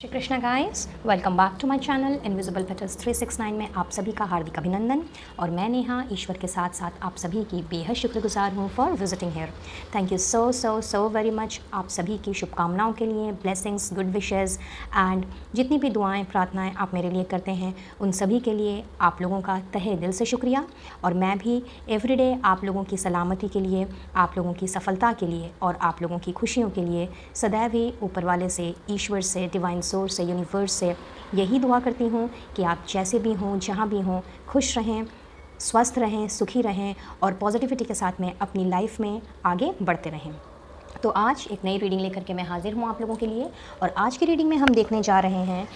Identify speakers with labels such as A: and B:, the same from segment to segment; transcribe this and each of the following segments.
A: Shri Krishna guys, welcome back to my channel invisible petals 369 में आप सभी का हार्दिक अभिनंदन। और मैं नेहा ईश्वर के साथ साथ आप सभी की बेहद शुक्रगुजार हूँ for visiting here. Thank you so so so very much. आप सभी की शुभकामनाओं के लिए, ब्लेसिंग्स, गुड विशेज़ एंड जितनी भी दुआएं प्रार्थनाएं आप मेरे लिए करते हैं उन सभी के लिए आप लोगों का तहे दिल से शुक्रिया। और मैं भी एवरीडे आप लोगों की सलामती के लिए, आप लोगों की सफलता के लिए और आप लोगों की खुशियों के लिए सदैव ही ऊपर वाले से, ईश्वर से, डिवाइन सोर्स से, यूनिवर्स से यही दुआ करती हूँ कि आप जैसे भी हों, जहाँ भी हों, खुश रहें, स्वस्थ रहें, सुखी रहें और पॉजिटिविटी के साथ में अपनी लाइफ में आगे बढ़ते रहें। तो आज एक नई रीडिंग लेकर के मैं हाजिर हूँ आप लोगों के लिए। और आज की रीडिंग में हम देखने जा रहे हैं,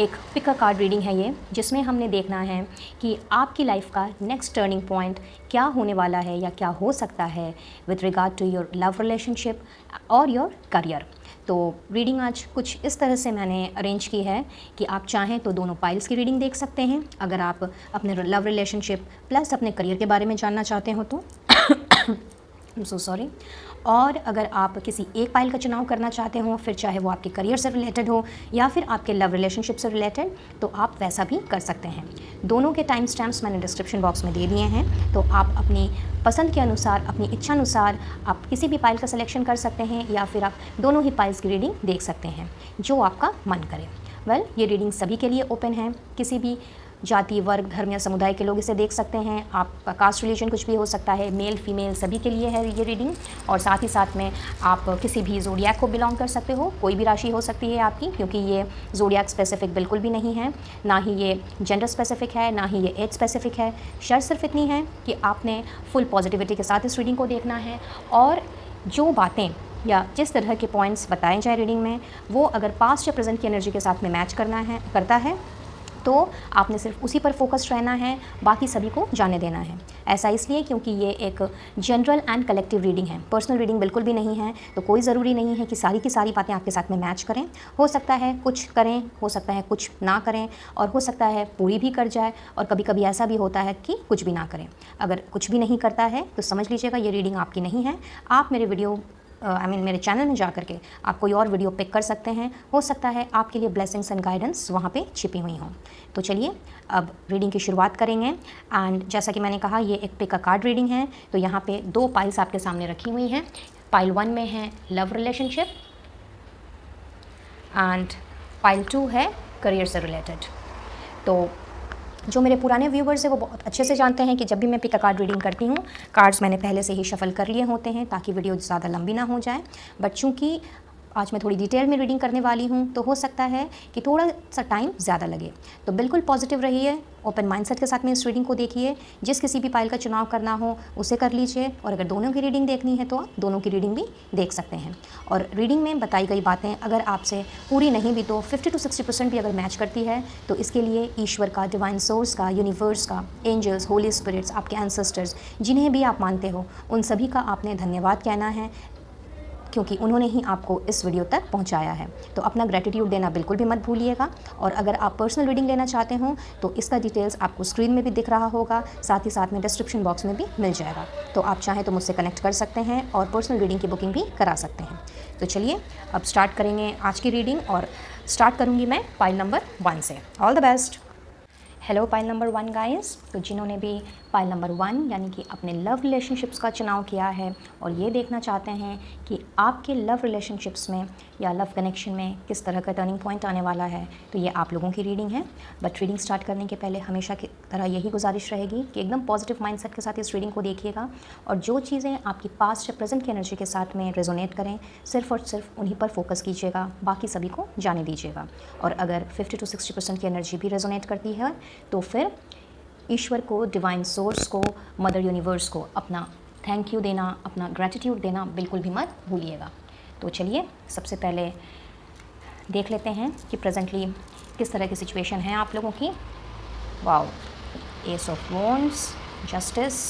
A: एक पिक अ कार्ड रीडिंग है ये, जिसमें हमने देखना है कि आपकी लाइफ का नेक्स्ट टर्निंग पॉइंट क्या होने वाला है या क्या हो सकता है with regard to your love relationship और योर करियर। तो रीडिंग आज कुछ इस तरह से मैंने अरेंज की है कि आप चाहें तो दोनों पाइल्स की रीडिंग देख सकते हैं अगर आप अपने लव रिलेशनशिप प्लस अपने करियर के बारे में जानना चाहते हो तो सो सॉरी। और अगर आप किसी एक पाइल का चुनाव करना चाहते हो, फिर चाहे वो आपके करियर से रिलेटेड हो या फिर आपके लव रिलेशनशिप से रिलेटेड, तो आप वैसा भी कर सकते हैं। दोनों के टाइम स्टैम्प्स मैंने डिस्क्रिप्शन बॉक्स में दे दिए हैं, तो आप अपनी पसंद के अनुसार, अपनी इच्छा अनुसार आप किसी भी पाइल का सिलेक्शन कर सकते हैं या फिर आप दोनों ही पाइल्स की रीडिंग देख सकते हैं, जो आपका मन करे। ये रीडिंग सभी के लिए ओपन है। किसी भी जाति, वर्ग, धर्म या समुदाय के लोग इसे देख सकते हैं। आपका कास्ट रिलीजन कुछ भी हो सकता है, मेल फीमेल सभी के लिए है ये रीडिंग। और साथ ही साथ में आप किसी भी ज़ोडिएक को बिलोंग कर सकते हो, कोई भी राशि हो सकती है आपकी, क्योंकि ये ज़ोडिएक स्पेसिफिक बिल्कुल भी नहीं है, ना ही ये जेंडर स्पेसिफिक है, ना ही ये एज स्पेसिफिक है। शर्त सिर्फ इतनी है कि आपने फुल पॉजिटिविटी के साथ इस रीडिंग को देखना है और जो बातें या जिस तरह के पॉइंट्स बताए जाए रीडिंग में, वो अगर पास्ट या प्रेजेंट की एनर्जी के साथ में मैच करता है तो आपने सिर्फ उसी पर फोकस्ड रहना है, बाकी सभी को जाने देना है। ऐसा इसलिए क्योंकि ये एक जनरल एंड कलेक्टिव रीडिंग है, पर्सनल रीडिंग बिल्कुल भी नहीं है। तो कोई ज़रूरी नहीं है कि सारी की सारी बातें आपके साथ में मैच करें। हो सकता है कुछ करें, हो सकता है कुछ ना करें, और हो सकता है पूरी भी कर जाए, और कभी कभी ऐसा भी होता है कि कुछ भी ना करें। अगर कुछ भी नहीं करता है तो समझ लीजिएगा ये रीडिंग आपकी नहीं है। आप मेरे वीडियो मेरे चैनल में जा करके आप कोई और वीडियो पिक कर सकते हैं। हो सकता है आपके लिए ब्लेसिंग्स एंड गाइडेंस वहाँ पे छिपी हुई हों। तो चलिए अब रीडिंग की शुरुआत करेंगे। एंड जैसा कि मैंने कहा, ये एक पिक अ कार्ड रीडिंग है। तो यहाँ पे दो पाइल्स आपके सामने रखी हुई हैं। पाइल 1 में है लव रिलेशनशिप एंड पाइल 2 है करियर से रिलेटेड। तो जो मेरे पुराने व्यूवर्स हैं वो बहुत अच्छे से जानते हैं कि जब भी मैं पिक अ कार्ड रीडिंग करती हूँ, कार्ड्स मैंने पहले से ही शफल कर लिए होते हैं ताकि वीडियो ज़्यादा लंबी ना हो जाए। बट चूँकि आज मैं थोड़ी डिटेल में रीडिंग करने वाली हूँ तो हो सकता है कि थोड़ा सा टाइम ज़्यादा लगे। तो बिल्कुल पॉजिटिव रहिए, ओपन माइंडसेट के साथ में इस रीडिंग को देखिए। जिस किसी भी पाइल का चुनाव करना हो उसे कर लीजिए, और अगर दोनों की रीडिंग देखनी है तो आप दोनों की रीडिंग भी देख सकते हैं। और रीडिंग में बताई गई बातें अगर आपसे पूरी नहीं भी तो 50 to 60% भी अगर मैच करती है तो इसके लिए ईश्वर का, डिवाइन सोर्स का, यूनिवर्स का, एंजल्स, होली स्पिरिट्स, आपके एंसेस्टर्स जिन्हें भी आप मानते हो, उन सभी का आपने धन्यवाद कहना है, क्योंकि उन्होंने ही आपको इस वीडियो तक पहुंचाया है। तो अपना ग्रेटिट्यूड देना बिल्कुल भी मत भूलिएगा। और अगर आप पर्सनल रीडिंग लेना चाहते हो तो इसका डिटेल्स आपको स्क्रीन में भी दिख रहा होगा, साथ ही साथ में डिस्क्रिप्शन बॉक्स में भी मिल जाएगा। तो आप चाहें तो मुझसे कनेक्ट कर सकते हैं और पर्सनल रीडिंग की बुकिंग भी करा सकते हैं। तो चलिए अब स्टार्ट करेंगे आज की रीडिंग, और स्टार्ट करूँगी मैं पाइल नंबर 1 से। All the best. Hello pile number 1 guys. तो जिन्होंने भी पाइल नंबर 1 यानी कि अपने लव रिलेशनशिप्स का चुनाव किया है और ये देखना चाहते हैं कि आपके लव रिलेशनशिप्स में या लव कनेक्शन में किस तरह का टर्निंग पॉइंट आने वाला है, तो ये आप लोगों की रीडिंग है। बट रीडिंग स्टार्ट करने के पहले हमेशा की तरह यही गुजारिश रहेगी कि एकदम पॉजिटिव माइंडसेट के साथ इस रीडिंग को देखिएगा, और जो चीज़ें आपकी पास्ट या प्रेजेंट की एनर्जी के साथ में रेजोनेट करें सिर्फ और सिर्फ उन्हीं पर फोकस कीजिएगा, बाकी सभी को जाने दीजिएगा। और अगर 50 to 60% की एनर्जी भी रेजोनेट करती है तो फिर ईश्वर को, डिवाइन सोर्स को, मदर यूनिवर्स को अपना थैंक यू देना, अपना ग्रैटिट्यूड देना बिल्कुल भी मत भूलिएगा। तो चलिए सबसे पहले देख लेते हैं कि प्रेजेंटली किस तरह की सिचुएशन है आप लोगों की। Wow, S of wands, justice,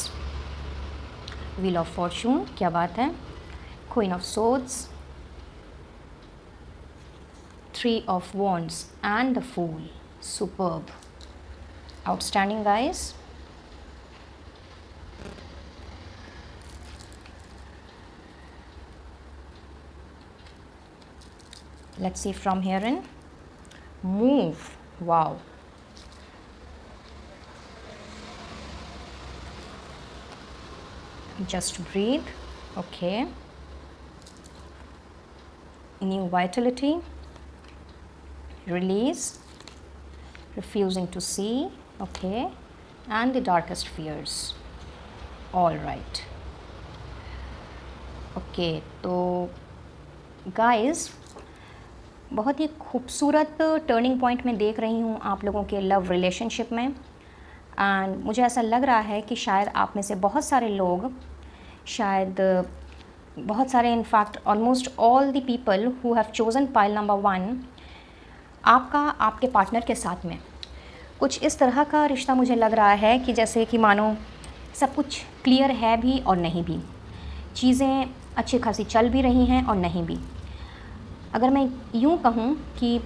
A: wheel of Fortune, क्या बात है, queen of swords, 3 of wands and the fool. Superb, outstanding guys. Let's see from here in. Move. Wow. Just breathe. Okay. New vitality. Release. Refusing to see. Okay. And the darkest fears. All right. Okay. तो guys, बहुत ही खूबसूरत turning point मैं देख रही हूँ आप लोगों के लव रिलेशनशिप में। एंड मुझे ऐसा लग रहा है कि शायद आप में से बहुत सारे लोग, शायद बहुत सारे, in fact almost all the people who have chosen pile number 1, आपका आपके पार्टनर के साथ में कुछ इस तरह का रिश्ता मुझे लग रहा है कि जैसे कि मानो सब कुछ क्लियर है भी और नहीं भी, चीज़ें अच्छी खासी चल भी रही हैं और नहीं भी। अगर मैं यूँ कहूँ कि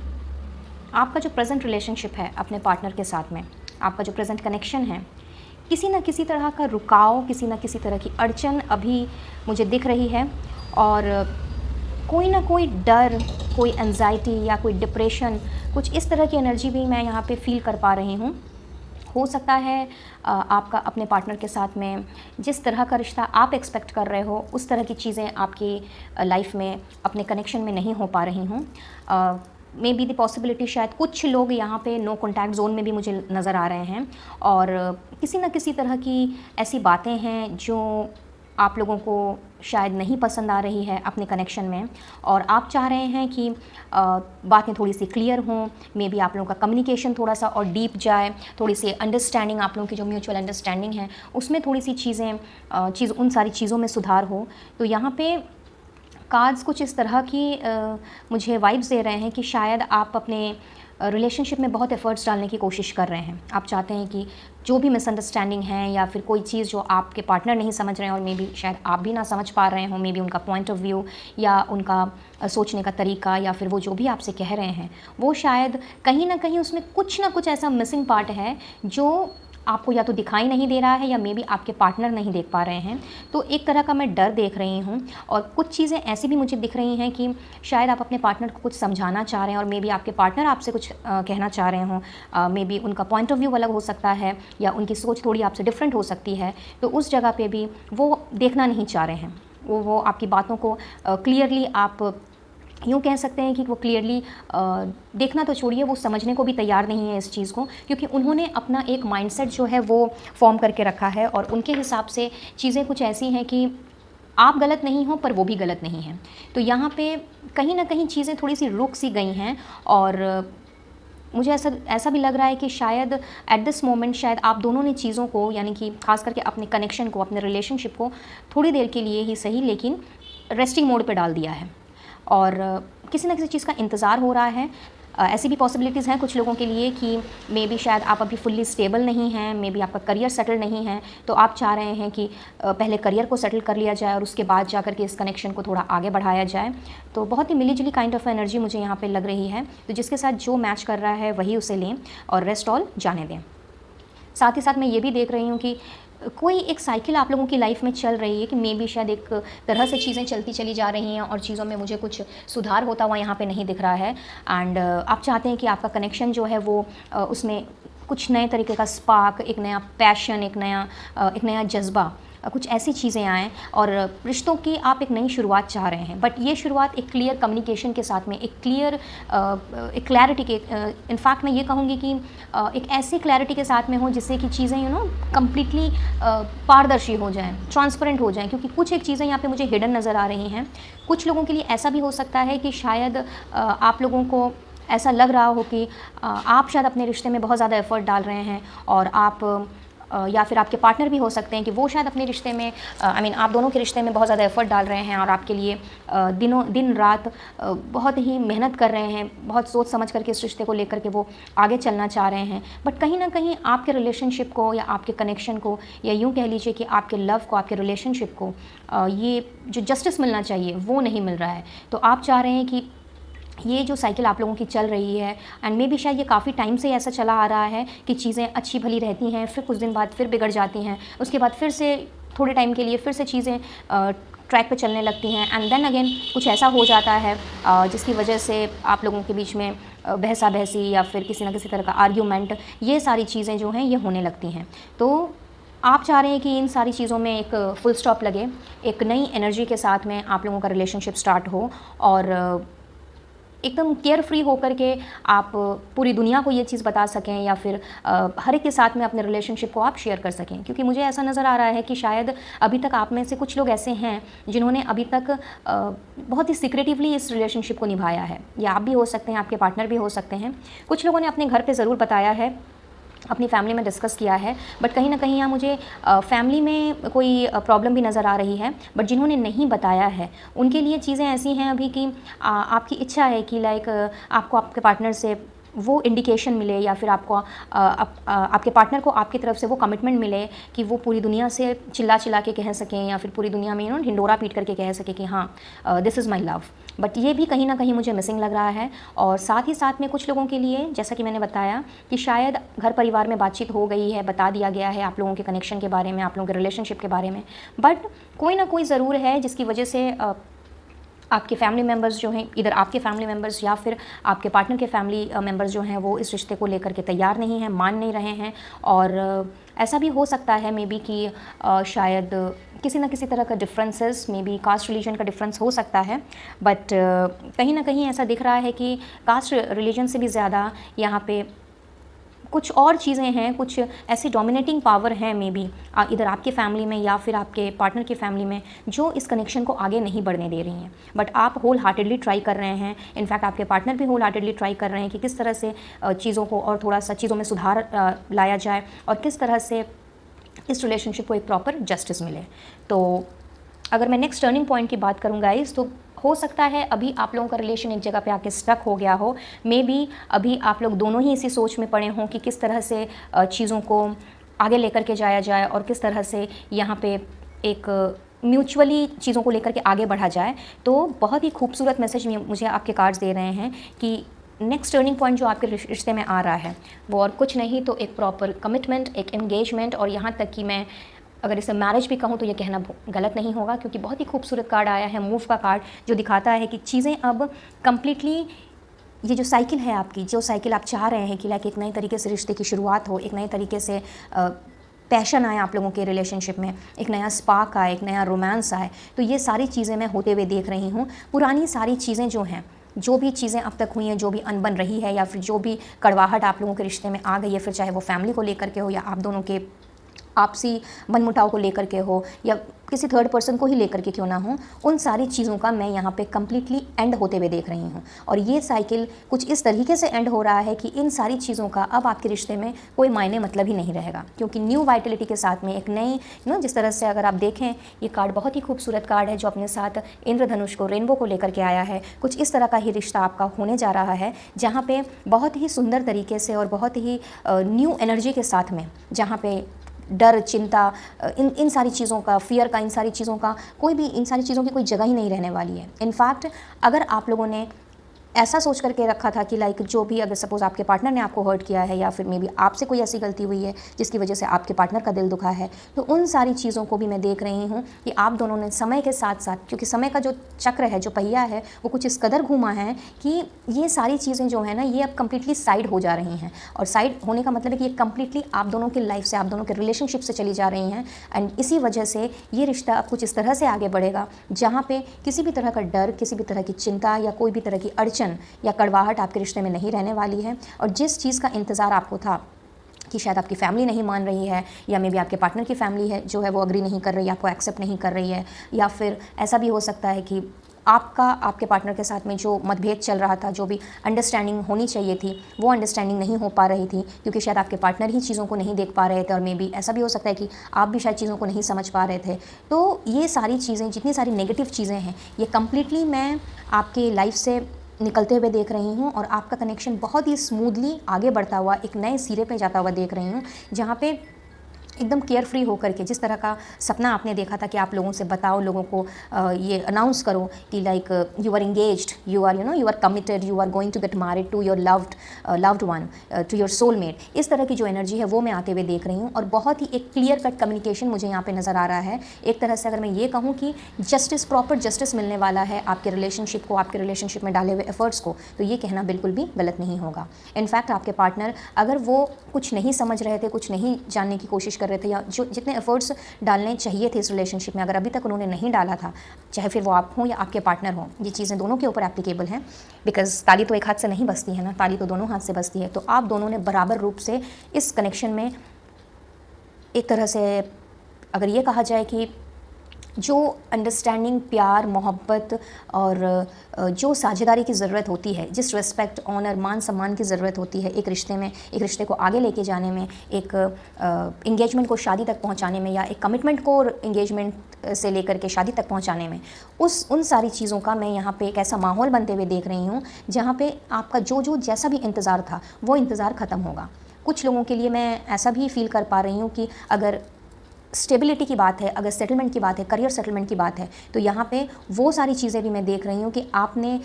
A: आपका जो प्रेजेंट रिलेशनशिप है अपने पार्टनर के साथ में, आपका जो प्रेजेंट कनेक्शन है, किसी न किसी तरह का रुकाव, किसी न किसी तरह की अड़चन अभी मुझे दिख रही है। और कोई ना कोई डर, कोई एंजाइटी या कोई डिप्रेशन, कुछ इस तरह की एनर्जी भी मैं यहाँ पे फील कर पा रही हूँ। हो सकता है आपका अपने पार्टनर के साथ में जिस तरह का रिश्ता आप एक्सपेक्ट कर रहे हो उस तरह की चीज़ें आपकी लाइफ में, अपने कनेक्शन में नहीं हो पा रही हूँ। मे बी द पॉसिबिलिटी, शायद कुछ लोग यहाँ पे नो कॉन्टैक्ट जोन में भी मुझे नज़र आ रहे हैं और किसी न किसी तरह की ऐसी बातें हैं जो आप लोगों को शायद नहीं पसंद आ रही है अपने कनेक्शन में, और आप चाह रहे हैं कि बातें थोड़ी सी क्लियर हों। मे बी आप लोगों का कम्युनिकेशन थोड़ा सा और डीप जाए, थोड़ी सी अंडरस्टैंडिंग, आप लोगों की जो म्यूचुअल अंडरस्टैंडिंग है उसमें थोड़ी सी चीज़ें उन सारी चीज़ों में सुधार हो। तो यहाँ पे कार्ड्स कुछ इस तरह की मुझे वाइब्स दे रहे हैं कि शायद आप अपने रिलेशनशिप में बहुत एफ़र्ट्स डालने की कोशिश कर रहे हैं। आप चाहते हैं कि जो भी मिसअंडरस्टैंडिंग है या फिर कोई चीज़ जो आपके पार्टनर नहीं समझ रहे हैं और मे बी शायद आप भी ना समझ पा रहे हो, मे बी उनका पॉइंट ऑफ व्यू या उनका सोचने का तरीका या फिर वो जो भी आपसे कह रहे हैं वो शायद कहीं ना कहीं उसमें कुछ ना कुछ ऐसा मिसिंग पार्ट है जो आपको या तो दिखाई नहीं दे रहा है या मे बी आपके पार्टनर नहीं देख पा रहे हैं। तो एक तरह का मैं डर देख रही हूँ और कुछ चीज़ें ऐसी भी मुझे दिख रही हैं कि शायद आप अपने पार्टनर को कुछ समझाना चाह रहे हैं और मे बी आपके पार्टनर आपसे कुछ कहना चाह रहे हों। मे बी उनका पॉइंट ऑफ व्यू अलग हो सकता है या उनकी सोच थोड़ी आपसे डिफरेंट हो सकती है। तो उस जगह पे भी वो देखना नहीं चाह रहे हैं, वो आपकी बातों को क्लियरली, आप यूँ कह सकते हैं कि वो क्लियरली देखना तो छोड़िए, वो समझने को भी तैयार नहीं है इस चीज़ को, क्योंकि उन्होंने अपना एक माइंडसेट जो है वो फॉर्म करके रखा है और उनके हिसाब से चीज़ें कुछ ऐसी हैं कि आप गलत नहीं हो पर वो भी गलत नहीं हैं। तो यहाँ पे कहीं ना कहीं चीज़ें थोड़ी सी रुक सी गई हैं और मुझे ऐसा भी लग रहा है कि शायद एट दिस मोमेंट शायद आप दोनों ने चीज़ों को, यानी कि खास करके अपने कनेक्शन को, अपने रिलेशनशिप को थोड़ी देर के लिए ही सही लेकिन रेस्टिंग मोड पे डाल दिया है और किसी न किसी चीज़ का इंतज़ार हो रहा है। ऐसी भी पॉसिबिलिटीज़ हैं कुछ लोगों के लिए कि मे बी शायद आप अभी फुल्ली स्टेबल नहीं हैं, मे बी आपका करियर सेटल नहीं है, तो आप चाह रहे हैं कि पहले करियर को सेटल कर लिया जाए और उसके बाद जा कर के इस कनेक्शन को थोड़ा आगे बढ़ाया जाए। तो बहुत ही मिली जुली काइंड ऑफ एनर्जी मुझे यहाँ पे लग रही है। तो जिसके साथ जो मैच कर रहा है वही उसे लें और रेस्ट ऑल जाने दें। साथ ही साथ मैं ये भी देख रही हूँ कि कोई एक साइकिल आप लोगों की लाइफ में चल रही है कि मे बी शायद एक तरह से चीज़ें चलती चली जा रही हैं और चीज़ों में मुझे कुछ सुधार होता हुआ यहाँ पे नहीं दिख रहा है। एंड आप चाहते हैं कि आपका कनेक्शन जो है वो उसमें कुछ नए तरीके का स्पार्क, एक नया पैशन, एक नया जज्बा, कुछ ऐसी चीज़ें आएँ और रिश्तों की आप एक नई शुरुआत चाह रहे हैं। बट ये शुरुआत एक क्लियर कम्युनिकेशन के साथ में, एक क्लियर एक क्लैरिटी के, इनफैक्ट मैं ये कहूँगी कि एक ऐसी क्लैरिटी के साथ में हो जिससे कि चीज़ें कम्प्लीटली पारदर्शी हो जाएं, ट्रांसपेरेंट हो जाएं, क्योंकि कुछ एक चीज़ें यहाँ पे मुझे हिडन नज़र आ रही हैं। कुछ लोगों के लिए ऐसा भी हो सकता है कि शायद आप लोगों को ऐसा लग रहा हो कि आप शायद अपने रिश्ते में बहुत ज़्यादा एफ़र्ट डाल रहे हैं और आप या फिर आपके पार्टनर भी हो सकते हैं कि वो शायद अपने रिश्ते में, आप दोनों के रिश्ते में बहुत ज़्यादा एफ़र्ट डाल रहे हैं और आपके लिए दिन रात बहुत ही मेहनत कर रहे हैं, बहुत सोच समझ करके इस रिश्ते को लेकर के वो आगे चलना चाह रहे हैं। बट कहीं ना कहीं आपके रिलेशनशिप को या आपके कनेक्शन को या यूँ कह लीजिए कि आपके लव को, आपके रिलेशनशिप को ये जो जस्टिस मिलना चाहिए वो नहीं मिल रहा है। तो आप चाह रहे हैं कि ये जो साइकिल आप लोगों की चल रही है, एंड मे बी शायद ये काफ़ी टाइम से ऐसा चला आ रहा है कि चीज़ें अच्छी भली रहती हैं, फिर कुछ दिन बाद फिर बिगड़ जाती हैं, उसके बाद फिर से थोड़े टाइम के लिए फिर से चीज़ें ट्रैक पे चलने लगती हैं, एंड देन अगेन कुछ ऐसा हो जाता है जिसकी वजह से आप लोगों के बीच में बहसा बहसी या फिर किसी ना किसी तरह का आर्ग्यूमेंट, ये सारी चीज़ें जो हैं ये होने लगती हैं। तो आप चाह रहे हैं कि इन सारी चीज़ों में एक फुल स्टॉप लगे, एक नई एनर्जी के साथ में आप लोगों का रिलेशनशिप स्टार्ट हो और एकदम केयर फ्री होकर के आप पूरी दुनिया को ये चीज़ बता सकें या फिर हर एक के साथ में अपने रिलेशनशिप को आप शेयर कर सकें। क्योंकि मुझे ऐसा नज़र आ रहा है कि शायद अभी तक आप में से कुछ लोग ऐसे हैं जिन्होंने अभी तक बहुत ही सीक्रेटिवली इस रिलेशनशिप को निभाया है। या आप भी हो सकते हैं, आपके पार्टनर भी हो सकते हैं। कुछ लोगों ने अपने घर पे ज़रूर बताया है, अपनी फैमिली में डिस्कस किया है, बट कहीं ना कहीं यहाँ मुझे फैमिली में कोई प्रॉब्लम भी नज़र आ रही है। बट जिन्होंने नहीं बताया है उनके लिए चीज़ें ऐसी हैं अभी कि आपकी इच्छा है कि लाइक आपको आपके पार्टनर से वो इंडिकेशन मिले या फिर आपको आपके पार्टनर को आपकी तरफ से वो कमिटमेंट मिले कि वो पूरी दुनिया से चिल्ला चिल्ला के कह सकें या फिर पूरी दुनिया में ढिंडोरा पीट करके कह सके कि हाँ this is my love. But ये भी कहीं ना कहीं मुझे मिसिंग लग रहा है। और साथ ही साथ में कुछ लोगों के लिए, जैसा कि मैंने बताया कि शायद घर परिवार में बातचीत हो गई है, बता दिया गया है आप लोगों के कनेक्शन के बारे में, आप लोगों के रिलेशनशिप के बारे में, बट कोई ना कोई ज़रूर है जिसकी वजह से आपके फैमिली मेम्बर्स जो हैं, इधर आपके फैमिली मेम्बर्स या फिर आपके पार्टनर के फैमिली मेम्बर्स जो हैं वो इस रिश्ते को लेकर के तैयार नहीं हैं, मान नहीं रहे हैं। और ऐसा भी हो सकता है मे बी कि शायद किसी न किसी तरह का differences, may be caste religion का डिफरेंस हो सकता है। बट कहीं ना कहीं ऐसा दिख रहा है कि कास्ट रिलीजन से भी ज़्यादा यहाँ पे कुछ और चीज़ें हैं, कुछ ऐसी डोमिनेटिंग पावर हैं मे बी इधर आपके फैमिली में या फिर आपके पार्टनर की फैमिली में, जो इस कनेक्शन को आगे नहीं बढ़ने दे रही हैं। बट आप होल हार्टेडली ट्राई कर रहे हैं, इनफैक्ट आपके पार्टनर भी होल हार्टेडली ट्राई कर रहे हैं कि किस तरह से चीज़ों को और थोड़ा सा चीज़ों में सुधार लाया जाए और किस तरह से इस रिलेशनशिप को एक प्रॉपर जस्टिस मिले। तो अगर मैं नेक्स्ट टर्निंग पॉइंट की बात करूँ गाइस, तो हो सकता है अभी आप लोगों का रिलेशन एक जगह पे आके स्टक हो गया हो। मे बी अभी आप लोग दोनों ही इसी सोच में पड़े हों कि किस तरह से चीज़ों को आगे लेकर के जाया जाए और किस तरह से यहाँ पे एक म्यूचुअली चीज़ों को लेकर के आगे बढ़ा जाए। तो बहुत ही खूबसूरत मैसेज मुझे आपके कार्ड्स दे रहे हैं कि नेक्स्ट टर्निंग पॉइंट जो आपके रिश्ते में आ रहा है वो और कुछ नहीं तो एक प्रॉपर कमिटमेंट, एक एंगेजमेंट, और यहाँ तक कि मैं अगर इसे मैरिज भी कहूँ तो ये कहना गलत नहीं होगा, क्योंकि बहुत ही खूबसूरत कार्ड आया है, मूव का कार्ड, जो दिखाता है कि चीज़ें अब कम्प्लीटली, ये जो साइकिल है आपकी, जो साइकिल आप चाह रहे हैं कि लाइक एक नए तरीके से रिश्ते की शुरुआत हो, एक नए तरीके से पैशन आए आप लोगों के रिलेशनशिप में, एक नया स्पार्क आए, एक नया रोमांस आए, तो ये सारी चीज़ें मैं होते हुए देख रही हूँ। पुरानी सारी चीज़ें जो हैं, जो भी चीज़ें अब तक हुई हैं, जो भी अनबन रही है या फिर जो भी कड़वाहट आप लोगों के रिश्ते में आ गई है, फिर चाहे वो फैमिली को लेकर के हो या आप दोनों के आपसी मनमुटाव को लेकर के हो या किसी थर्ड पर्सन को ही लेकर के क्यों ना हो, उन सारी चीज़ों का मैं यहाँ पे कम्प्लीटली एंड होते हुए देख रही हूँ। और ये साइकिल कुछ इस तरीके से एंड हो रहा है कि इन सारी चीज़ों का अब आपके रिश्ते में कोई मायने मतलब ही नहीं रहेगा, क्योंकि न्यू वाइटलिटी के साथ में एक नई जिस तरह से अगर आप देखें, ये कार्ड बहुत ही खूबसूरत कार्ड है जो अपने साथ इंद्रधनुष को, रेनबो को लेकर के आया है। कुछ इस तरह का ही रिश्ता आपका होने जा रहा है, जहाँ पे बहुत ही सुंदर तरीके से और बहुत ही न्यू एनर्जी के साथ में, जहाँ पे डर, चिंता, इन सारी चीज़ों का, फियर का, इन सारी चीज़ों का कोई भी, इन सारी चीज़ों की कोई जगह ही नहीं रहने वाली है। इनफैक्ट अगर आप लोगों ने ऐसा सोच करके रखा था कि लाइक जो भी, अगर सपोज़ आपके पार्टनर ने आपको हर्ट किया है या फिर मे बी आपसे कोई ऐसी गलती हुई है जिसकी वजह से आपके पार्टनर का दिल दुखा है, तो उन सारी चीज़ों को भी मैं देख रही हूँ कि आप दोनों ने समय के साथ साथ, क्योंकि समय का जो चक्र है, जो पहिया है, वो कुछ इस कदर घूमा है कि ये सारी चीज़ें जो है ना, ये अब कम्प्लीटली साइड हो जा रही हैं। और साइड होने का मतलब है कि ये कम्प्लीटली आप दोनों की लाइफ से, आप दोनों के रिलेशनशिप से चली जा रही हैं। एंड इसी वजह से ये रिश्ता अब कुछ इस तरह से आगे बढ़ेगा जहाँ पे किसी भी तरह का डर, किसी भी तरह की चिंता या कोई भी तरह की अड़चन या कड़वाहट आपके रिश्ते में नहीं रहने वाली है। और जिस चीज़ का इंतज़ार आपको था कि शायद आपकी फैमिली नहीं मान रही है या मे बी आपके पार्टनर की फैमिली है जो है वो अग्री नहीं कर रही है, आपको एक्सेप्ट नहीं कर रही है, या फिर ऐसा भी हो सकता है कि आपके पार्टनर के साथ में जो मतभेद चल रहा था, जो भी अंडरस्टैंडिंग होनी चाहिए थी, वो अंडरस्टैंडिंग नहीं हो पा रही थी, क्योंकि शायद आपके पार्टनर ही चीज़ों को नहीं देख पा रहे थे, और मे बी ऐसा भी हो सकता है कि आप भी शायद चीज़ों को नहीं समझ पा रहे थे। तो ये सारी चीज़ें, जितनी सारी नेगेटिव चीज़ें हैं, ये कम्प्लीटली मैं आपके लाइफ से निकलते हुए देख रही हूँ, और आपका कनेक्शन बहुत ही स्मूथली आगे बढ़ता हुआ, एक नए सिरे पे जाता हुआ देख रही हूँ, जहाँ पे एकदम केयर फ्री होकर के, जिस तरह का सपना आपने देखा था कि आप लोगों से बताओ, लोगों को ये अनाउंस करो कि like you are engaged, you are committed, you are going to get married to your loved one, to your soulmate, इस तरह की जो एनर्जी है वो मैं आते हुए देख रही हूँ। और बहुत ही एक क्लियर कट कम्युनिकेशन मुझे यहाँ पे नज़र आ रहा है। एक तरह से अगर मैं ये कहूँ कि जस्टिस, प्रॉपर जस्टिस मिलने वाला है आपके रिलेशनशिप को, आपके रिलेशनशिप में डाले हुए एफर्ट्स को, तो ये कहना बिल्कुल भी गलत नहीं होगा। इनफैक्ट आपके पार्टनर अगर वो कुछ नहीं समझ रहे थे, कुछ नहीं जानने की कोशिश कर रहे थे, या जो जितने एफर्ट्स डालने चाहिए थे इस रिलेशनशिप में अगर अभी तक उन्होंने नहीं डाला था, चाहे फिर वो आप हों या आपके पार्टनर हों, ये चीज़ें दोनों के ऊपर एप्लीकेबल हैं, बिकॉज ताली तो एक हाथ से नहीं बजती है ना, ताली तो दोनों हाथ से बजती है। तो आप दोनों ने बराबर रूप से इस कनेक्शन में एक तरह से अगर ये कहा जाए कि जो अंडरस्टैंडिंग, प्यार, मोहब्बत और जो साझेदारी की ज़रूरत होती है, जिस रिस्पेक्ट, ऑनर, मान सम्मान की ज़रूरत होती है एक रिश्ते में, एक रिश्ते को आगे लेके जाने में, एक इंगेजमेंट को शादी तक पहुंचाने में, या एक कमिटमेंट को इंगेजमेंट से लेकर के शादी तक पहुंचाने में, उन सारी चीज़ों का मैं यहाँ पे एक ऐसा माहौल बनते हुए देख रही हूँ जहाँ पे आपका जो जैसा भी इंतज़ार था वो इंतज़ार ख़त्म होगा। कुछ लोगों के लिए मैं ऐसा भी फील कर पा रही हूँ कि अगर स्टेबिलिटी की बात है, अगर सेटलमेंट की बात है, करियर सेटलमेंट की बात है, तो यहाँ पे वो सारी चीज़ें भी मैं देख रही हूँ कि आपने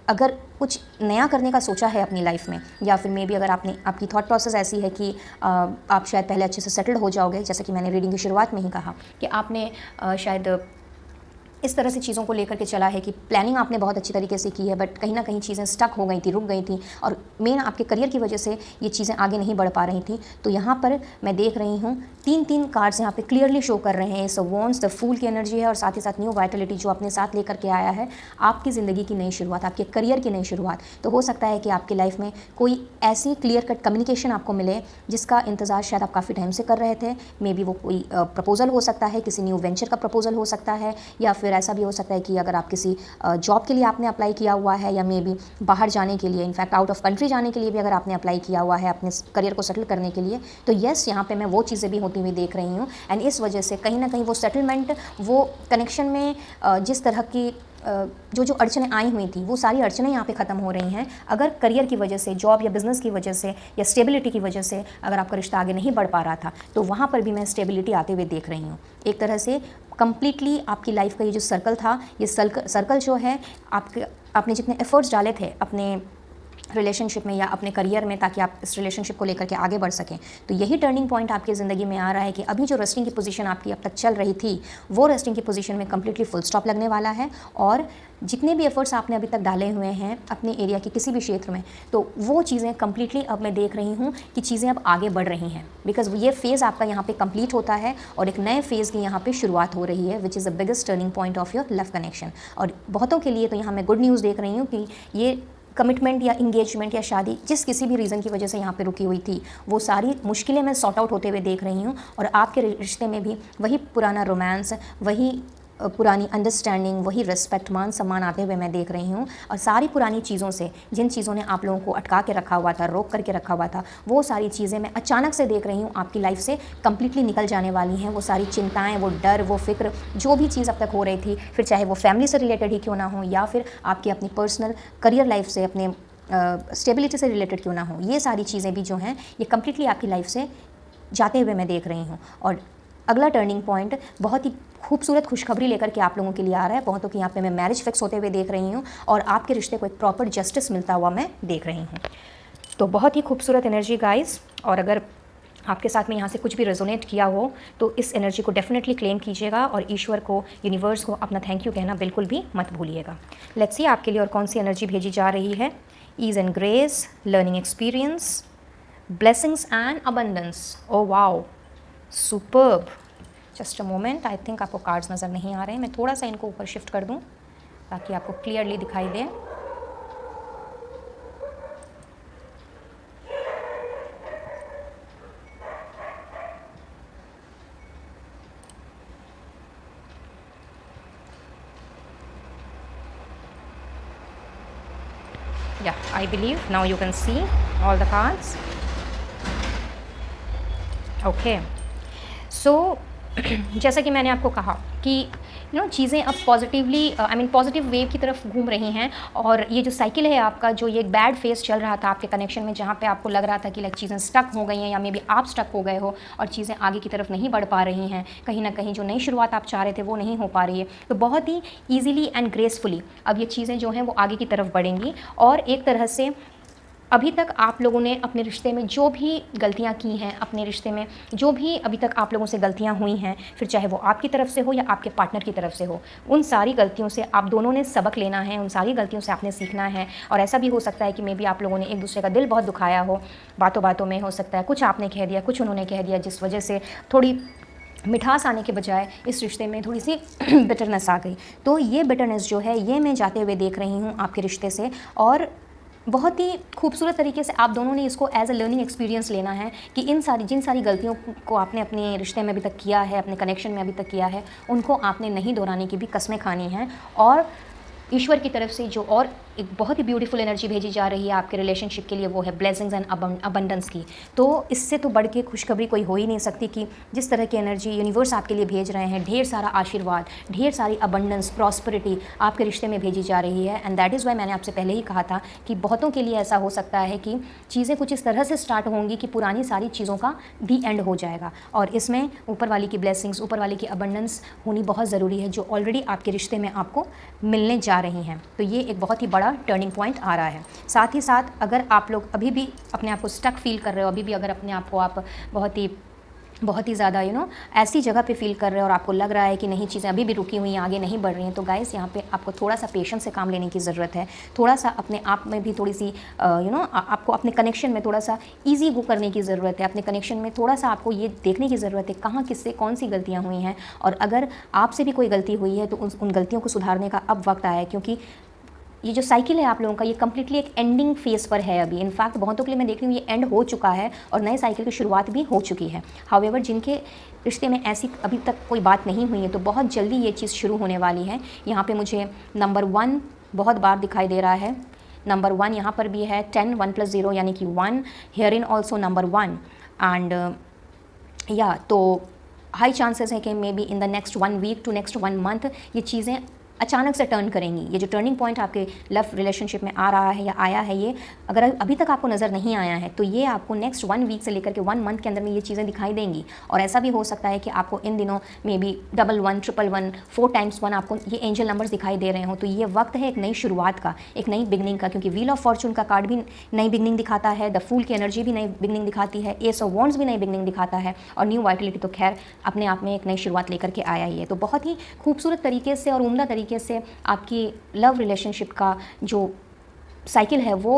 A: अगर कुछ नया करने का सोचा है अपनी लाइफ में, या फिर मे बी अगर आपकी थॉट प्रोसेस ऐसी है कि आप शायद पहले अच्छे से सेटल्ड हो जाओगे, जैसे कि मैंने रीडिंग की शुरुआत में ही कहा कि आपने शायद इस तरह से चीज़ों को लेकर के चला है कि प्लानिंग आपने बहुत अच्छी तरीके से की है, बट कहीं ना कहीं चीज़ें स्टक हो गई थी, रुक गई थी, और मेन आपके करियर की वजह से ये चीज़ें आगे नहीं बढ़ पा रही थी। तो यहाँ पर मैं देख रही हूँ तीन कार्ड्स यहाँ पे क्लियरली शो कर रहे हैं। सो वॉन्स, द फूल की एनर्जी है, और साथ ही साथ न्यू वाइटलिटी जो अपने साथ लेकर के आया है, आपकी ज़िंदगी की नई शुरुआत, आपके करियर की नई शुरुआत। तो हो सकता है कि आपकी लाइफ में कोई ऐसी क्लियर कट कम्युनिकेशन आपको मिले जिसका इंतज़ार शायद आप काफ़ी टाइम से कर रहे थे। मे बी वो कोई प्रपोजल हो सकता है, किसी न्यू वेंचर का प्रपोजल हो सकता है, या फिर ऐसा भी हो सकता है कि अगर आप किसी जॉब के लिए आपने अप्लाई किया हुआ है, या मे बी बाहर जाने के लिए, इनफैक्ट आउट ऑफ कंट्री जाने के लिए भी अगर आपने अप्लाई किया हुआ है अपने करियर को सेटल करने के लिए, तो येस, यहाँ पे मैं वो चीज़ें भी होती हुई देख रही हूँ। एंड इस वजह से कहीं ना कहीं वो सेटलमेंट, वो कनेक्शन में जिस तरह की जो अड़चनें आई हुई थी, वो सारी अड़चनें यहाँ पे ख़त्म हो रही हैं। अगर करियर की वजह से, जॉब या बिज़नेस की वजह से, या स्टेबिलिटी की वजह से अगर आपका रिश्ता आगे नहीं बढ़ पा रहा था, तो वहाँ पर भी मैं स्टेबिलिटी आते हुए देख रही हूँ। एक तरह से कम्प्लीटली आपकी लाइफ का ये जो सर्कल था, ये सर्कल जो है, आपने जितने एफर्ट्स डाले थे अपने रिलेशनशिप में या अपने करियर में, ताकि आप इस रिलेशनशिप को लेकर के आगे बढ़ सकें, तो यही टर्निंग पॉइंट आपकी ज़िंदगी में आ रहा है कि अभी जो रेस्टिंग की पोजीशन आपकी अब तक चल रही थी, वो रेस्टिंग की पोजीशन में कम्प्लीटली फुल स्टॉप लगने वाला है। और जितने भी एफर्ट्स आपने अभी तक डाले हुए हैं अपने एरिया के किसी भी क्षेत्र में, तो वो चीज़ें कम्प्लीटली अब मैं देख रही हूँ कि चीज़ें अब आगे बढ़ रही हैं, बिकॉज ये फेज़ आपका यहाँ पे कंप्लीट होता है और एक नए फेज़ की यहाँ पे शुरुआत हो रही है, which is the biggest turning point of your love connection. और बहुतों के लिए तो यहाँ मैं गुड न्यूज़ देख रही हूँ कि ये कमिटमेंट या इंगेजमेंट या शादी जिस किसी भी रीज़न की वजह से यहाँ पे रुकी हुई थी, वो सारी मुश्किलें मैं सॉर्ट आउट होते हुए देख रही हूँ। और आपके रिश्ते में भी वही पुराना रोमांस, वही पुरानी अंडरस्टैंडिंग, वही रिस्पेक्ट, मान सम्मान आते हुए मैं देख रही हूँ। और सारी पुरानी चीज़ों से, जिन चीज़ों ने आप लोगों को अटका के रखा हुआ था, रोक करके रखा हुआ था, वो सारी चीज़ें मैं अचानक से देख रही हूँ आपकी लाइफ से कम्प्लीटली निकल जाने वाली हैं। वो सारी चिंताएं, वो डर, वो फिक्र, जो भी चीज़ अब तक हो रही थी, फिर चाहे वो फैमिली से रिलेटेड ही क्यों ना हो, या फिर आपकी अपनी पर्सनल करियर लाइफ से, अपने स्टेबिलिटी से रिलेटेड क्यों ना हो, ये सारी चीज़ें भी जो हैं ये कम्प्लीटली आपकी लाइफ से जाते हुए मैं देख रही हूँ। और अगला टर्निंग पॉइंट बहुत ही खूबसूरत खुशखबरी लेकर के आप लोगों के लिए आ रहा है। बहुतों की यहाँ पे मैं मैरिज फिक्स होते हुए देख रही हूँ, और आपके रिश्ते को एक प्रॉपर जस्टिस मिलता हुआ मैं देख रही हूँ। तो बहुत ही खूबसूरत एनर्जी गाइस। और अगर आपके साथ में यहाँ से कुछ भी रेजोनेट किया हो तो इस एनर्जी को डेफिनेटली क्लेम कीजिएगा, और ईश्वर को, यूनिवर्स को अपना थैंक यू कहना बिल्कुल भी मत भूलिएगा। लेट्स सी आपके लिए और कौन सी एनर्जी भेजी जा रही है। Ease and grace, learning experience, blessings and abundance. Oh wow, superb. Just a moment, I think आपको कार्ड्स नज़र नहीं आ रहे हैं। मैं थोड़ा सा इनको ऊपर शिफ्ट कर दूं ताकि आपको क्लियरली दिखाई दे। Yeah, I believe now you can see all the cards. Okay, so जैसा कि मैंने आपको कहा कि चीज़ें अब पॉजिटिवली पॉजिटिव वेव की तरफ घूम रही हैं। और ये जो साइकिल है आपका, जो ये एक बैड फेज चल रहा था आपके कनेक्शन में, जहाँ पे आपको लग रहा था कि लाइक चीज़ें स्टक हो गई हैं या मे बी आप स्टक हो गए हो और चीज़ें आगे की तरफ नहीं बढ़ पा रही हैं, कहीं ना कहीं जो नई शुरुआत आप चाह रहे थे वो नहीं हो पा रही है, तो बहुत ही ईजिली एंड ग्रेसफुली अब ये चीज़ें जो हैं वो आगे की तरफ बढ़ेंगी। और एक तरह से अभी तक आप लोगों ने अपने रिश्ते में जो भी गलतियां की हैं, अपने रिश्ते में जो भी अभी तक आप लोगों से गलतियां हुई हैं, फिर चाहे वो आपकी तरफ से हो या आपके पार्टनर की तरफ से हो, उन सारी गलतियों से आप दोनों ने सबक लेना है, उन सारी गलतियों से आपने सीखना है। और ऐसा भी हो सकता है कि मे बी आप लोगों ने एक दूसरे का दिल बहुत दुखाया हो, बातों बातों में हो सकता है कुछ आपने कह दिया, कुछ उन्होंने कह दिया, जिस वजह से थोड़ी मिठास आने के बजाय इस रिश्ते में थोड़ी सी बिटरनेस आ गई। तो ये बिटरनेस जो है ये मैं जाते हुए देख रही हूँ आपके रिश्ते से, और बहुत ही खूबसूरत तरीके से आप दोनों ने इसको एज अ लर्निंग एक्सपीरियंस लेना है कि जिन सारी गलतियों को आपने अपने रिश्ते में अभी तक किया है, अपने कनेक्शन में अभी तक किया है, उनको आपने नहीं दोहराने की भी कस्में खानी हैं। और ईश्वर की तरफ से जो और एक बहुत ही ब्यूटीफुल एनर्जी भेजी जा रही है आपके रिलेशनशिप के लिए, वो है ब्लेसिंग्स एंड अबंडेंस की। तो इससे तो बढ़ के खुशखबरी कोई हो ही नहीं सकती कि जिस तरह की एनर्जी यूनिवर्स आपके लिए भेज रहे हैं, ढेर सारा आशीर्वाद, ढेर सारी अबंडेंस, प्रॉस्पेरिटी आपके रिश्ते में भेजी जा रही है। एंड दैट इज़ वाई मैंने आपसे पहले ही कहा था कि बहुतों के लिए ऐसा हो सकता है कि चीज़ें कुछ इस तरह से स्टार्ट होंगी कि पुरानी सारी चीज़ों का भी एंड हो जाएगा, और इसमें ऊपर वाली की ब्लेसिंग्स, ऊपर वाली की अबंडेंस होनी बहुत ज़रूरी है, जो ऑलरेडी आपके रिश्ते में आपको मिलने जा रही हैं। तो ये एक बहुत ही बड़ा टर्निंग पॉइंट आ रहा है। साथ ही साथ अगर आप लोग अभी भी अपने आप को स्टक फील कर रहे हो, अभी भी अगर अपने आप को आप बहुत ही ज़्यादा ऐसी जगह पे फील कर रहे हो और आपको लग रहा है कि नहीं चीज़ें अभी भी रुकी हुई हैं, आगे नहीं बढ़ रही हैं, तो गाइस यहाँ पे आपको थोड़ा सा पेशेंस से काम लेने की ज़रूरत है। थोड़ा सा अपने आप में भी थोड़ी सी आपको अपने कनेक्शन में थोड़ा सा ईजी गो करने की ज़रूरत है। अपने कनेक्शन में थोड़ा सा आपको ये देखने की ज़रूरत है कहाँ किससे कौन सी गलतियाँ हुई हैं, और अगर आपसे भी कोई गलती हुई है तो उन गलतियों को सुधारने का अब वक्त आया है, क्योंकि ये जो साइकिल है आप लोगों का, ये कम्प्लीटली एक एंडिंग फेज़ पर है अभी। इनफैक्ट बहुतों के लिए मैं देख रही हूँ ये एंड हो चुका है और नए साइकिल की शुरुआत भी हो चुकी है। हाउएवर जिनके रिश्ते में ऐसी अभी तक कोई बात नहीं हुई है, तो बहुत जल्दी ये चीज़ शुरू होने वाली है। यहाँ पे मुझे नंबर 1 बहुत बार दिखाई दे रहा है, नंबर 1 यहाँ पर भी है, 10 1 + 0 यानी कि 1, here in also number 1। And या तो हाई चांसेस है कि maybe in the next 1 week to next 1 month ये चीज़ें अचानक से टर्न करेंगी। ये जो टर्निंग पॉइंट आपके लव रिलेशनशिप में आ रहा है या आया है, ये अगर अभी तक आपको नज़र नहीं आया है तो ये आपको नेक्स्ट 1 वीक से लेकर के 1 मंथ के अंदर में ये चीज़ें दिखाई देंगी। और ऐसा भी हो सकता है कि आपको इन दिनों मे बी 11 1 4 टाइम्स 1 आपको ये एंजल नंबर्स दिखाई दे रहे हो। तो ये वक्त है एक नई शुरुआत का, एक नई बिगनिंग का, क्योंकि व्हील ऑफ फॉर्चून का कार्ड भी नई बिगनिंग दिखाता है, द फूल की एनर्जी भी नई बिगनिंग दिखाती है, एस ऑफ वॉन्ड्स भी नई बिगनिंग दिखाता है, और न्यू वाइटलिटी तो खैर अपने आप में एक नई शुरुआत लेकर के आया ही है। तो बहुत ही खूबसूरत तरीके से और उम्दा तरीके से आपकी लव रिलेशनशिप का जो साइकिल है वो